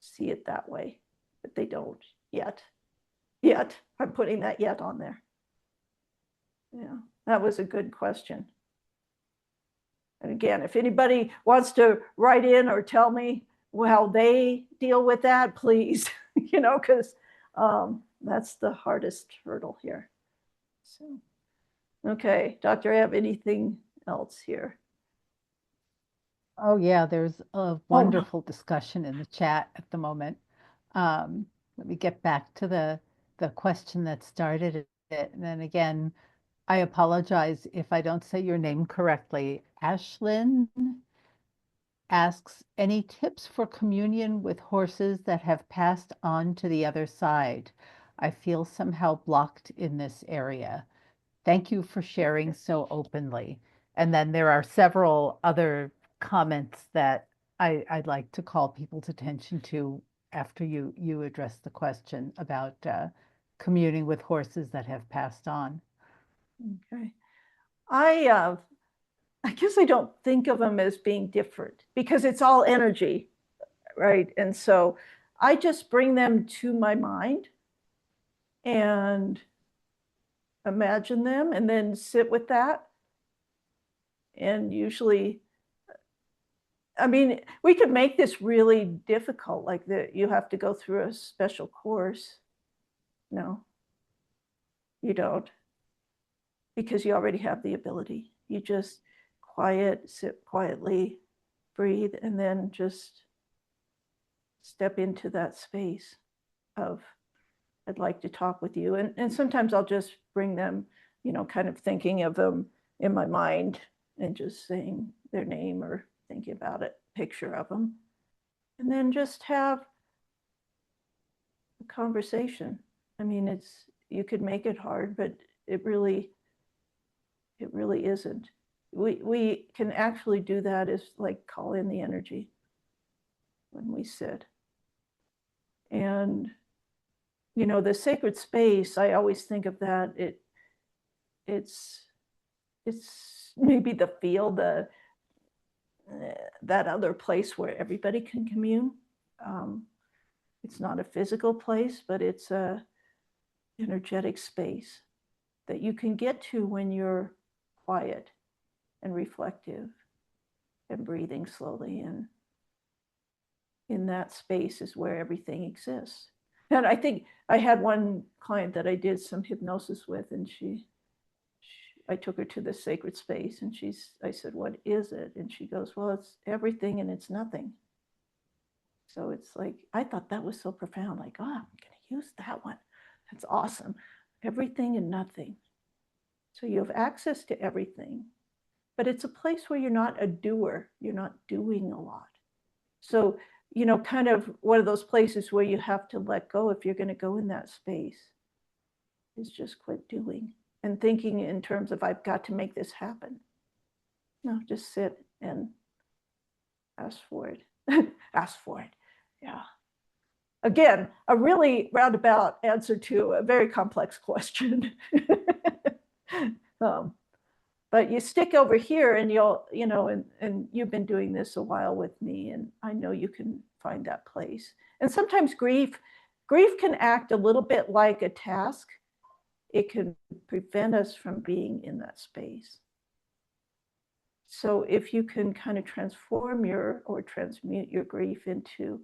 see it that way, but they don't yet. I'm putting that yet on there. Yeah, that was a good question. And again, if anybody wants to write in or tell me how they deal with that, please, because that's the hardest hurdle here. So, okay, Dr. Ebb, anything else here? Oh, yeah, there's a wonderful discussion in the chat at the moment. Let me get back to the question that started it. And then again, I apologize if I don't say your name correctly. Ashlyn asks, any tips for communion with horses that have passed on to the other side? I feel somehow blocked in this area. Thank you for sharing so openly. And then there are several other comments that I'd like to call people's attention to after you address the question about communing with horses that have passed on. Okay. I guess I don't think of them as being different because it's all energy, right? And so I just bring them to my mind and imagine them and then sit with that. And usually, I mean, we could make this really difficult, like that you have to go through a special course. No, you don't, because you already have the ability. You just sit quietly, breathe, and then just step into that space of, I'd like to talk with you. And sometimes I'll just bring them, kind of thinking of them in my mind and just saying their name or thinking about it, picture of them. And then just have a conversation. I mean, you could make it hard, but it really isn't. We can actually do that is like call in the energy when we sit. And the sacred space, I always think of that. It's maybe the field, that other place where everybody can commune. It's not a physical place, but it's a energetic space that you can get to when you're quiet and reflective and breathing slowly. And in that space is where everything exists. And I think I had one client that I did some hypnosis with, and I took her to the sacred space, and I said, what is it? And she goes, well, it's everything and it's nothing. So it's like, I thought that was so profound. Like, oh, I'm going to use that one. That's awesome. Everything and nothing. So you have access to everything, but it's a place where you're not a doer. You're not doing a lot. So, kind of one of those places where you have to let go if you're going to go in that space is just quit doing and thinking in terms of, I've got to make this happen. No, just sit and ask for it. Ask for it. Yeah. Again, a really roundabout answer to a very complex question. But you stick over here and you'll, and you've been doing this a while with me, and I know you can find that place. And sometimes grief can act a little bit like a task. It can prevent us from being in that space. So if you can kind of transmute your grief into,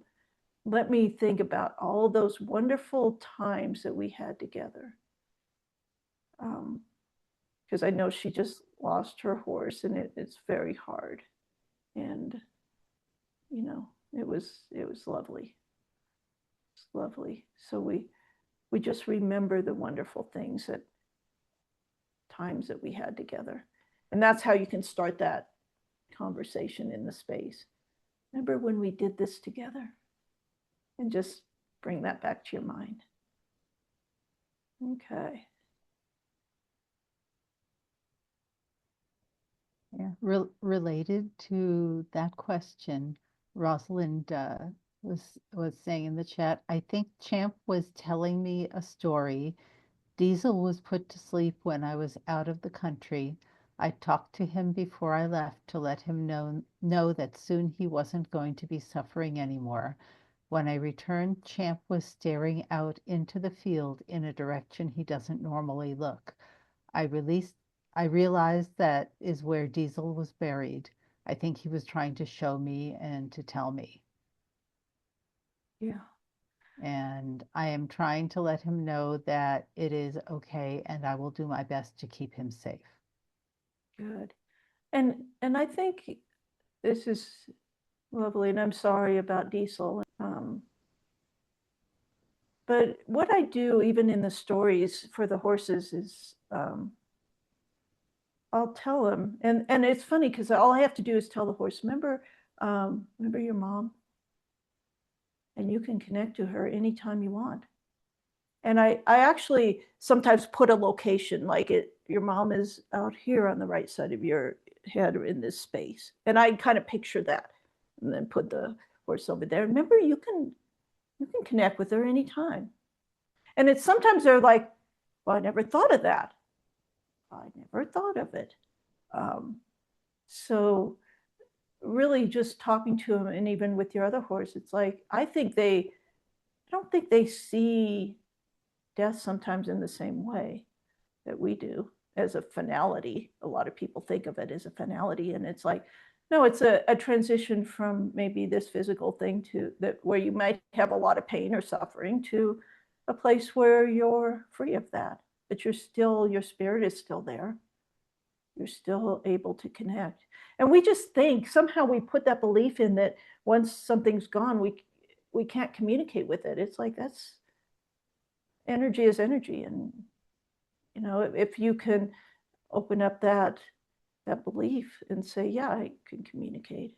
let me think about all those wonderful times that we had together. because I know she just lost her horse, and it's very hard. And you know, it was lovely. It's lovely. So we just remember the wonderful things, that times that we had together. And that's how you can start that conversation in the space. Remember when we did this together? And just bring that back to your mind. Okay. Yeah. Related to that question, Rosalind was saying in the chat, I think Champ was telling me a story. Diesel was put to sleep when I was out of the country. I talked to him before I left to let him know that soon he wasn't going to be suffering anymore. When I returned, Champ was staring out into the field in a direction he doesn't normally look. I released I realized that is where Diesel was buried. I think he was trying to show me and to tell me. Yeah. And I am trying to let him know that it is okay and I will do my best to keep him safe. Good. And I think this is lovely, and I'm sorry about Diesel. But what I do, even in the stories for the horses, is I'll tell them, and it's funny because all I have to do is tell the horse, remember your mom, and you can connect to her anytime you want. And I actually sometimes put a location, like your mom is out here on the right side of your head or in this space, and I kind of picture that, and then put the horse over there. Remember, you can connect with her anytime. And it's sometimes they're like, well, I never thought of that. I never thought of it. So really just talking to them, and even with your other horse, it's like, I don't think they see death sometimes in the same way that we do, as a finality. A lot of people think of it as a finality, and it's like, no, it's a transition from maybe this physical thing to that, where you might have a lot of pain or suffering, to a place where you're free of that, but your spirit is still there. You're still able to connect. And we just think somehow we put that belief in that once something's gone, we can't communicate with it. It's like, that's energy is energy. And if you can open up that belief and say, yeah, I can communicate,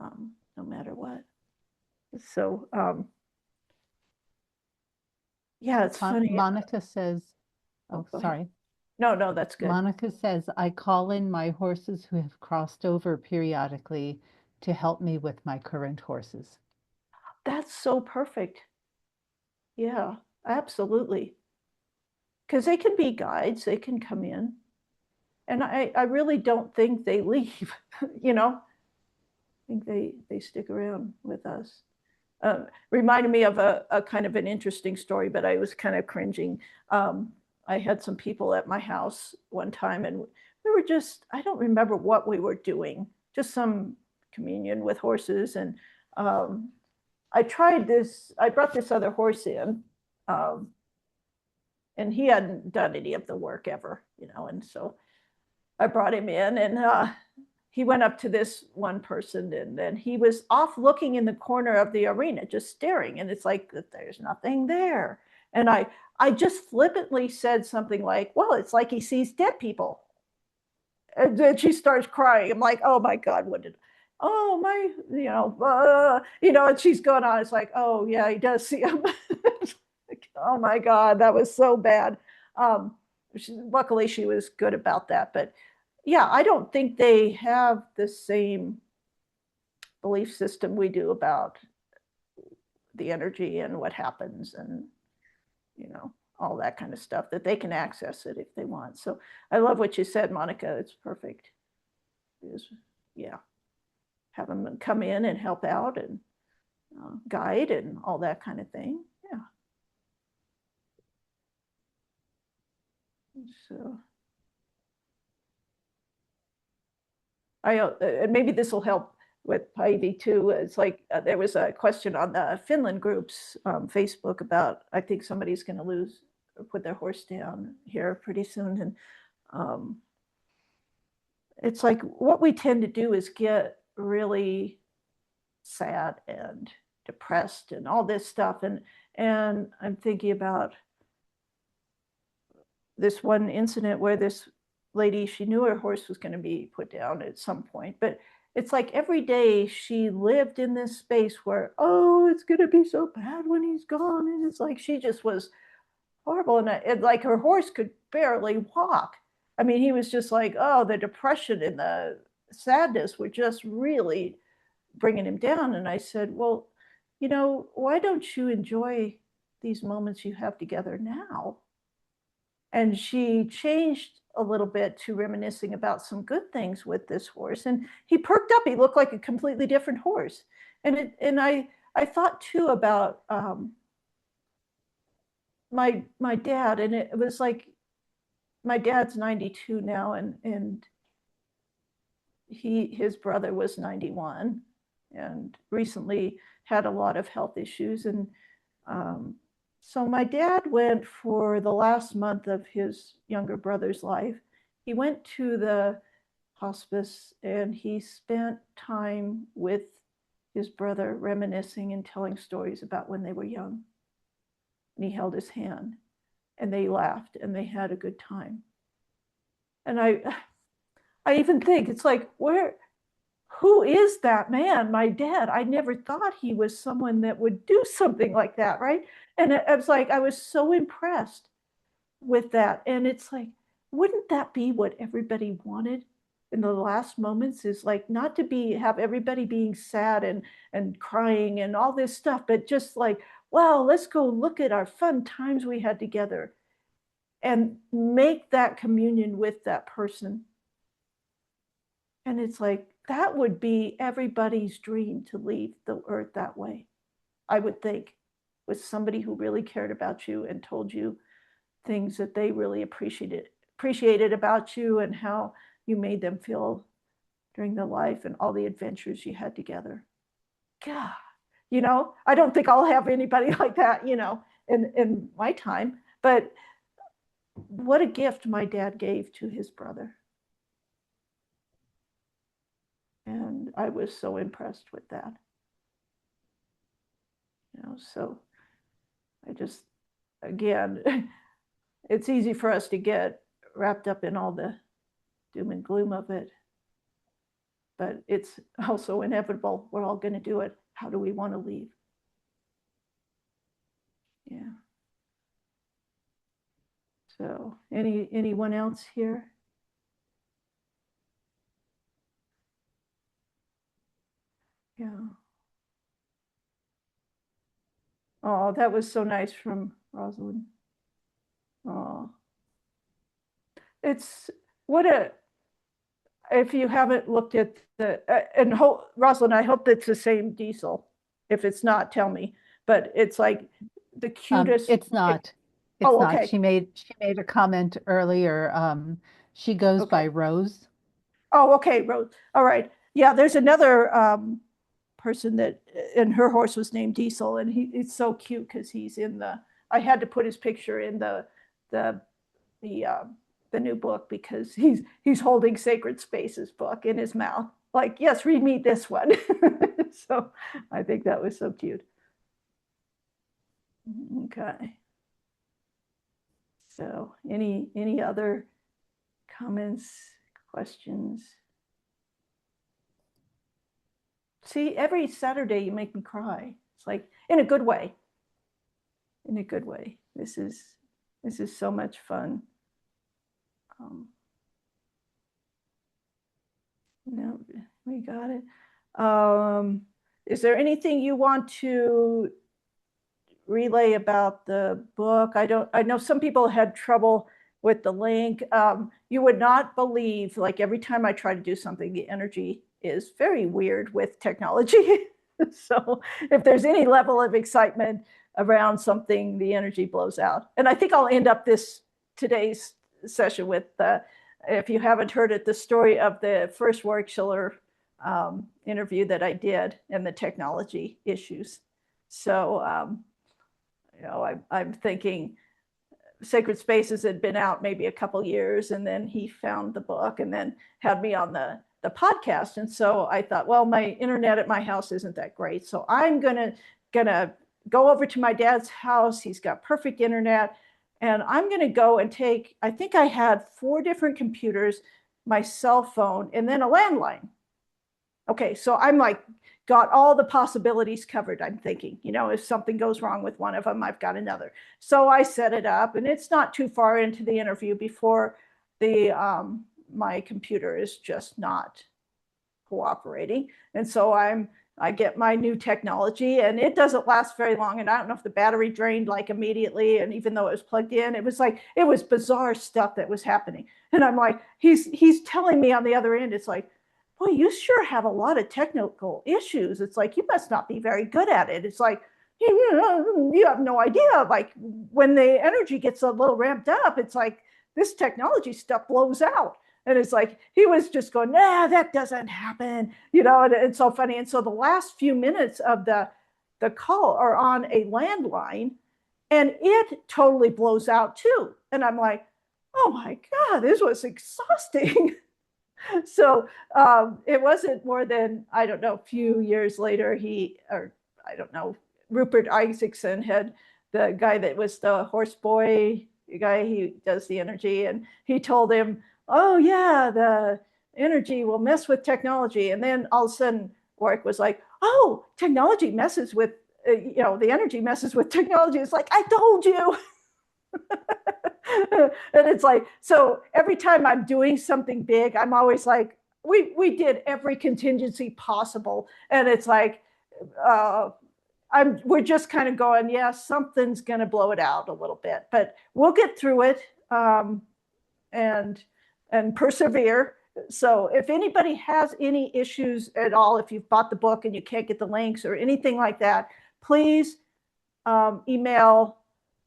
no matter what. So yeah, it's funny. Monica says, oh, sorry. No, that's good. Monica says, I call in my horses who have crossed over periodically to help me with my current horses. That's so perfect. Yeah, absolutely. Because they can be guides, they can come in. And I really don't think they leave, I think they stick around with us. Reminded me of a kind of an interesting story, but I was kind of cringing. I had some people at my house one time, and we were just, I don't remember what we were doing, just some communion with horses. And I brought this other horse in, and he hadn't done any of the work ever, and so I brought him in, and he went up to this one person, and then he was off looking in the corner of the arena, just staring. And it's like, there's nothing there. And I just flippantly said something like, well, it's like he sees dead people. And then she starts crying. I'm like, oh my God, oh my, and she's going on. It's like, oh yeah, he does see him. Oh my God, that was so bad. Luckily she was good about that. But yeah, I don't think they have the same belief system we do about the energy and what happens, and all that kind of stuff, that they can access it if they want. So I love what you said, Monica. It's perfect. Yeah, have them come in and help out, and guide, and all that kind of thing. Yeah. So and maybe this will help with Ivy too. It's like there was a question on the Finland group's Facebook about, I think somebody's going to put their horse down here pretty soon, and It's like what we tend to do is get really sad and depressed and all this stuff. And I'm thinking about this one incident where this lady, she knew her horse was going to be put down at some point, but it's like every day she lived in this space where, oh, it's going to be so bad when he's gone. And it's like she just was horrible. And like her horse could barely walk. I mean, he was just like, oh, the depression and the sadness were just really bringing him down. And I said, well, you know, why don't you enjoy these moments you have together now? And she changed a little bit to reminiscing about some good things with this horse. And he perked up. He looked like a completely different horse. And I thought too about my dad, and it was like my dad's 92 now, and his brother was 91 and recently had a lot of health issues. And so my dad went for the last month of his younger brother's life. He went to the hospice and he spent time with his brother, reminiscing and telling stories about when they were young. And he held his hand and they laughed and they had a good time. And I even think it's like, who is that man, my dad? I never thought he was someone that would do something like that, right? And I was like, I was so impressed with that. And it's like, wouldn't that be what everybody wanted in the last moments, is like not to have everybody being sad and crying and all this stuff, but just like, wow, let's go look at our fun times we had together and make that communion with that person. And it's like, that would be everybody's dream, to leave the earth that way, I would think, with somebody who really cared about you and told you things that they really appreciated about you and how you made them feel during the life and all the adventures you had together. God, you know, I don't think I'll have anybody like that, you know, in my time. But what a gift my dad gave to his brother. And I was so impressed with that. You know, so I just, again, it's easy for us to get wrapped up in all the doom and gloom of it, but it's also inevitable. We're all going to do it. How do we want to leave? Yeah. So anyone else here? Yeah. Oh, that was so nice from Rosalind. Oh, it's what a, if you haven't looked at the, Rosalind, I hope that's the same diesel. If it's not, tell me. But it's like the cutest. It's not. It's Oh, not. okay. She made a comment earlier. She goes by Okay. Rose. Oh, okay. Rose. All right. Yeah, there's another person that, and her horse was named Diesel, and it's so cute because he's in the. I had to put his picture in the the uh, the new book because he's holding Sacred Spaces book in his mouth. Like, yes, read me this one. So I think that was so cute. Okay. So any other comments, questions? See, every Saturday you make me cry. It's like in a good way. In a good way. This is so much fun. No, we got it. Is there anything you want to relay about the book? I know some people had trouble with the link. You would not believe, like every time I try to do something, the energy is very weird with technology. So if there's any level of excitement around something, the energy blows out. And I think I'll end up today's session with, if you haven't heard it, the story of the first Warwick Schiller interview that I did and the technology issues. So, you know, I'm thinking Sacred Spaces had been out maybe a couple years, and then he found the book and then had me on the podcast. And so I thought, well, my internet at my house isn't that great, so I'm gonna go over to my dad's house. He's got perfect internet, and I'm gonna go and take, I think I had 4 different computers, my cell phone, and then a landline. Okay, so I'm like, got all the possibilities covered. I'm thinking, if something goes wrong with one of them, I've got another. So I set it up, and it's not too far into the interview before my computer is just not cooperating. And so I get my new technology, and it doesn't last very long. And I don't know if the battery drained like immediately. And even though it was plugged in, it was bizarre stuff that was happening. And I'm like, he's telling me on the other end, it's like, boy, you sure have a lot of technical issues. It's like, you must not be very good at it. It's like, you have no idea. Like, when the energy gets a little ramped up, it's like this technology stuff blows out. And it's like, he was just going, nah, that doesn't happen. And it's so funny. And so the last few minutes of the call are on a landline, and it totally blows out too. And I'm like, oh my God, this was exhausting. So it wasn't more than, I don't know, a few years later, Rupert Isaacson had, the guy that was the horse boy, the guy, he does the energy, and he told him, oh yeah, the energy will mess with technology. And then all of a sudden, Warwick was like, oh, technology messes with, the energy messes with technology. It's like, I told you. And it's like, so every time I'm doing something big, I'm always like, we did every contingency possible. And it's like, we're just kind of going, yeah, something's going to blow it out a little bit, but we'll get through it, and persevere. So if anybody has any issues at all, if you've bought the book and you can't get the links or anything like that, please email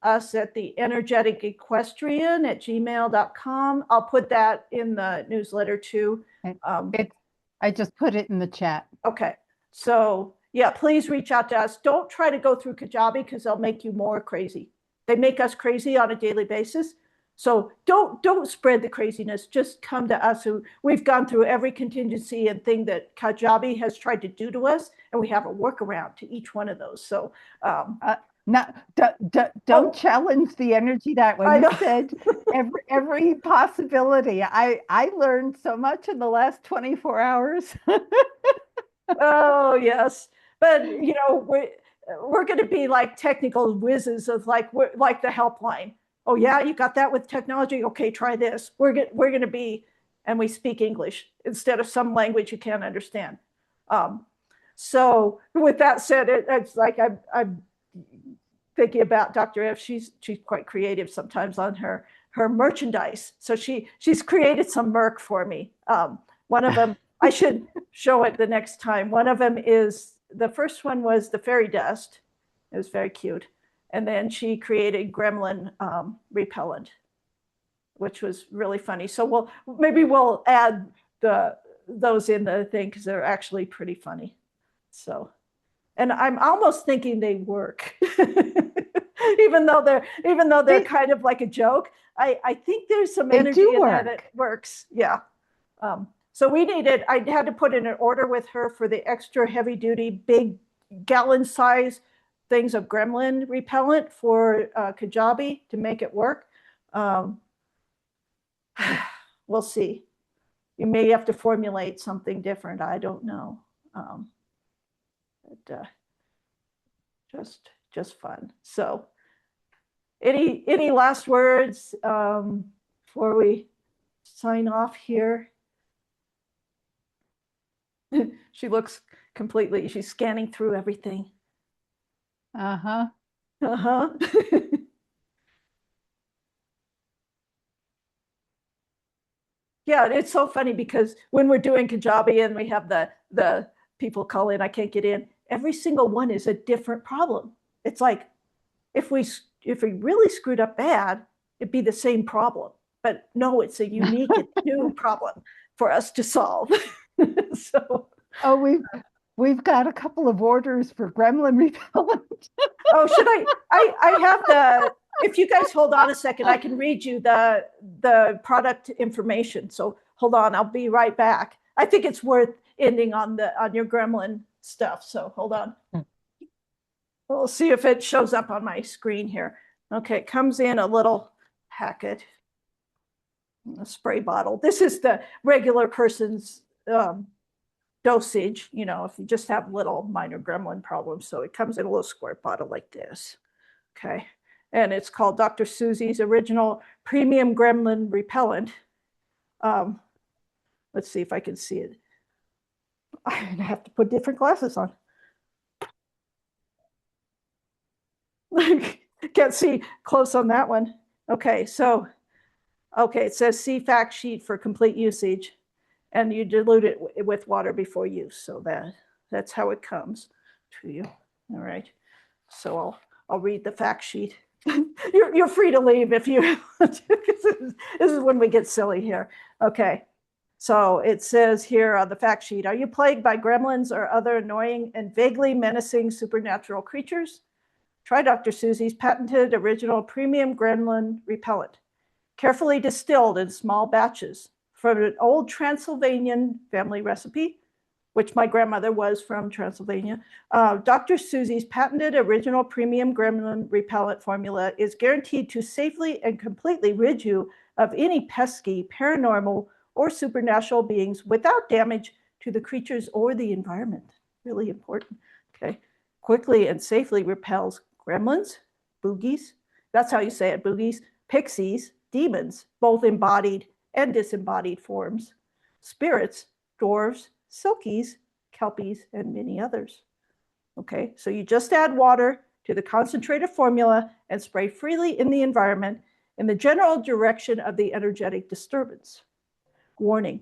us at the energeticequestrian@gmail.com. I'll put that in the newsletter too. I just put it in the chat. Okay. So yeah, please reach out to us. Don't try to go through Kajabi, because they'll make you more crazy. They make us crazy on a daily basis. So don't spread the craziness. Just come to us. We've gone through every contingency and thing that Kajabi has tried to do to us, and we have a workaround to each one of those. So don't challenge the energy that way. You said every possibility. I learned so much in the last 24 hours. Oh yes, but we're going to be like technical whizzes of like the helpline. Oh yeah, you got that with technology? Okay, try this. We're going to be, and we speak English instead of some language you can't understand. So with that said, it's like I'm thinking about Dr. F. She's quite creative sometimes on her merchandise. So she's created some merch for me. One of them, I should show it the next time. One of them is, the first one was the fairy dust. It was very cute. And then she created gremlin repellent, which was really funny. So maybe we'll add those in the thing, because they're actually pretty funny. So, and I'm almost thinking they work, even though they're kind of like a joke. I think there's some energy in there that works. Yeah. So I had to put in an order with her for the extra heavy duty, big gallon size things of gremlin repellent for Kajabi to make it work. We'll see. You may have to formulate something different. I don't know. But just fun. So any last words before we sign off here? She looks she's scanning through everything. Uh-huh. Uh-huh. Yeah, it's so funny, because when we're doing Kajabi and we have the people call in, I can't get in, every single one is a different problem. It's like, if we really screwed up bad, it'd be the same problem. But no, it's a unique new problem for us to solve. So we've got a couple of orders for gremlin repellent. Oh, should I have if you guys hold on a second, I can read you the product information. So hold on, I'll be right back. I think it's worth ending on your gremlin stuff. So hold on. We'll see if it shows up on my screen here. Okay, it comes in a little packet, a spray bottle. This is the regular person's dosage, if you just have little minor gremlin problems. So it comes in a little squirt bottle like this. Okay. And it's called Dr. Susie's Original Premium Gremlin Repellent. Let's see if I can see it. I'm going to have to put different glasses on. Can't see close on that one. Okay, so, it says see fact sheet for complete usage, and you dilute it with water before use. So that's how it comes to you. All right. So I'll read the fact sheet. You're free to leave if you want to. This is when we get silly here. Okay. So it says here on the fact sheet, are you plagued by gremlins or other annoying and vaguely menacing supernatural creatures? Try Dr. Susie's patented original premium gremlin repellent, carefully distilled in small batches from an old Transylvanian family recipe, which my grandmother was from Transylvania. Dr. Susie's patented original premium gremlin repellent formula is guaranteed to safely and completely rid you of any pesky, paranormal, or supernatural beings without damage to the creatures or the environment. Really important. Okay. Quickly and safely repels gremlins, boogies, that's how you say it, boogies, pixies, demons, both embodied and disembodied forms, spirits, dwarves, silkies, kelpies, and many others. Okay, so you just add water to the concentrated formula and spray freely in the environment in the general direction of the energetic disturbance. Warning,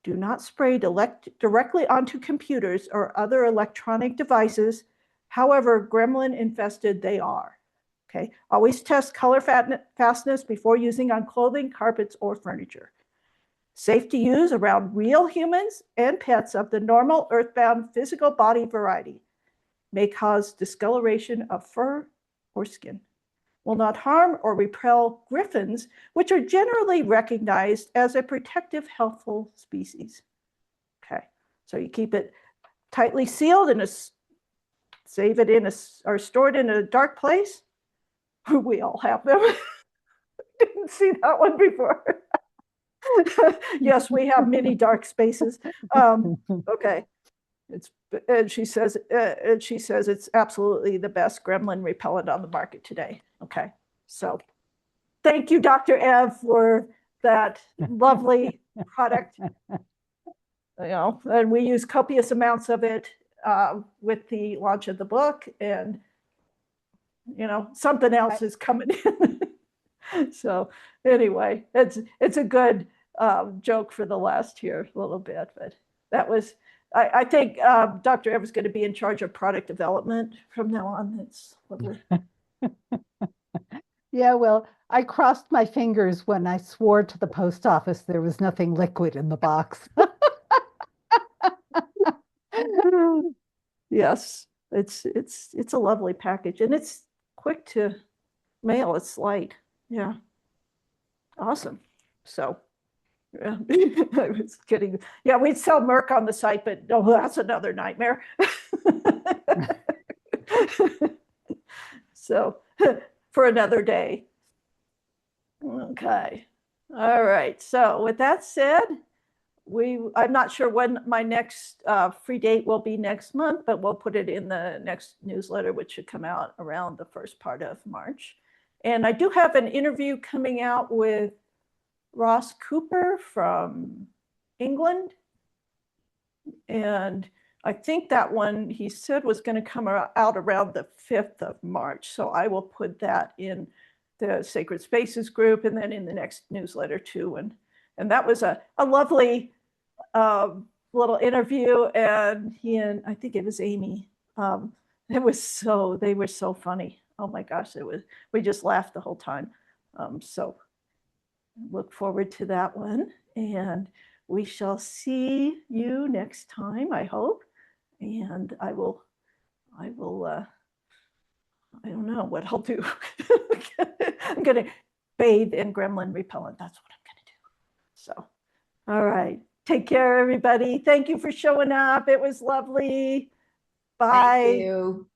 do not spray directly onto computers or other electronic devices, however gremlin infested they are. Okay, always test color fastness before using on clothing, carpets, or furniture. Safe to use around real humans and pets of the normal earthbound physical body variety. May cause discoloration of fur or skin. Will not harm or repel griffins, which are generally recognized as a protective, helpful species. Okay, so you keep it tightly sealed and save it or store it in a dark place. We all have them. Didn't see that one before. Yes, we have many dark spaces. Okay, and she says it's absolutely the best gremlin repellent on the market today. Okay, so thank you, Dr. Ev, for that lovely product. And we use copious amounts of it with the launch of the book, and something else is coming in. So anyway, it's a good joke for the last here a little bit, but that was, I think Dr. Ev is going to be in charge of product development from now on. It's lovely. Yeah, well, I crossed my fingers when I swore to the post office there was nothing liquid in the box. Yes, it's a lovely package, and it's quick to mail. It's light. Yeah. Awesome. So, yeah, I was kidding. Yeah, we'd sell Merc on the site, but no, that's another nightmare. So, for another day. Okay. All right. So, with that said, I'm not sure when my next free date will be next month, but we'll put it in the next newsletter, which should come out around the first part of March. And I do have an interview coming out with Ross Cooper from England. And I think that one he said was going to come out around the 5th of March. So I will put that in the Sacred Spaces group and then in the next newsletter too. And that was a lovely little interview. And he and I think it was Amy. They were so funny. Oh my gosh, we just laughed the whole time. So look forward to that one. And we shall see you next time, I hope. And I don't know what I'll do. like, I'm going to bathe in gremlin repellent. That's what I'm going to do. So, all right. Take care, everybody. Thank you for showing up. It was lovely. Bye. Thank you.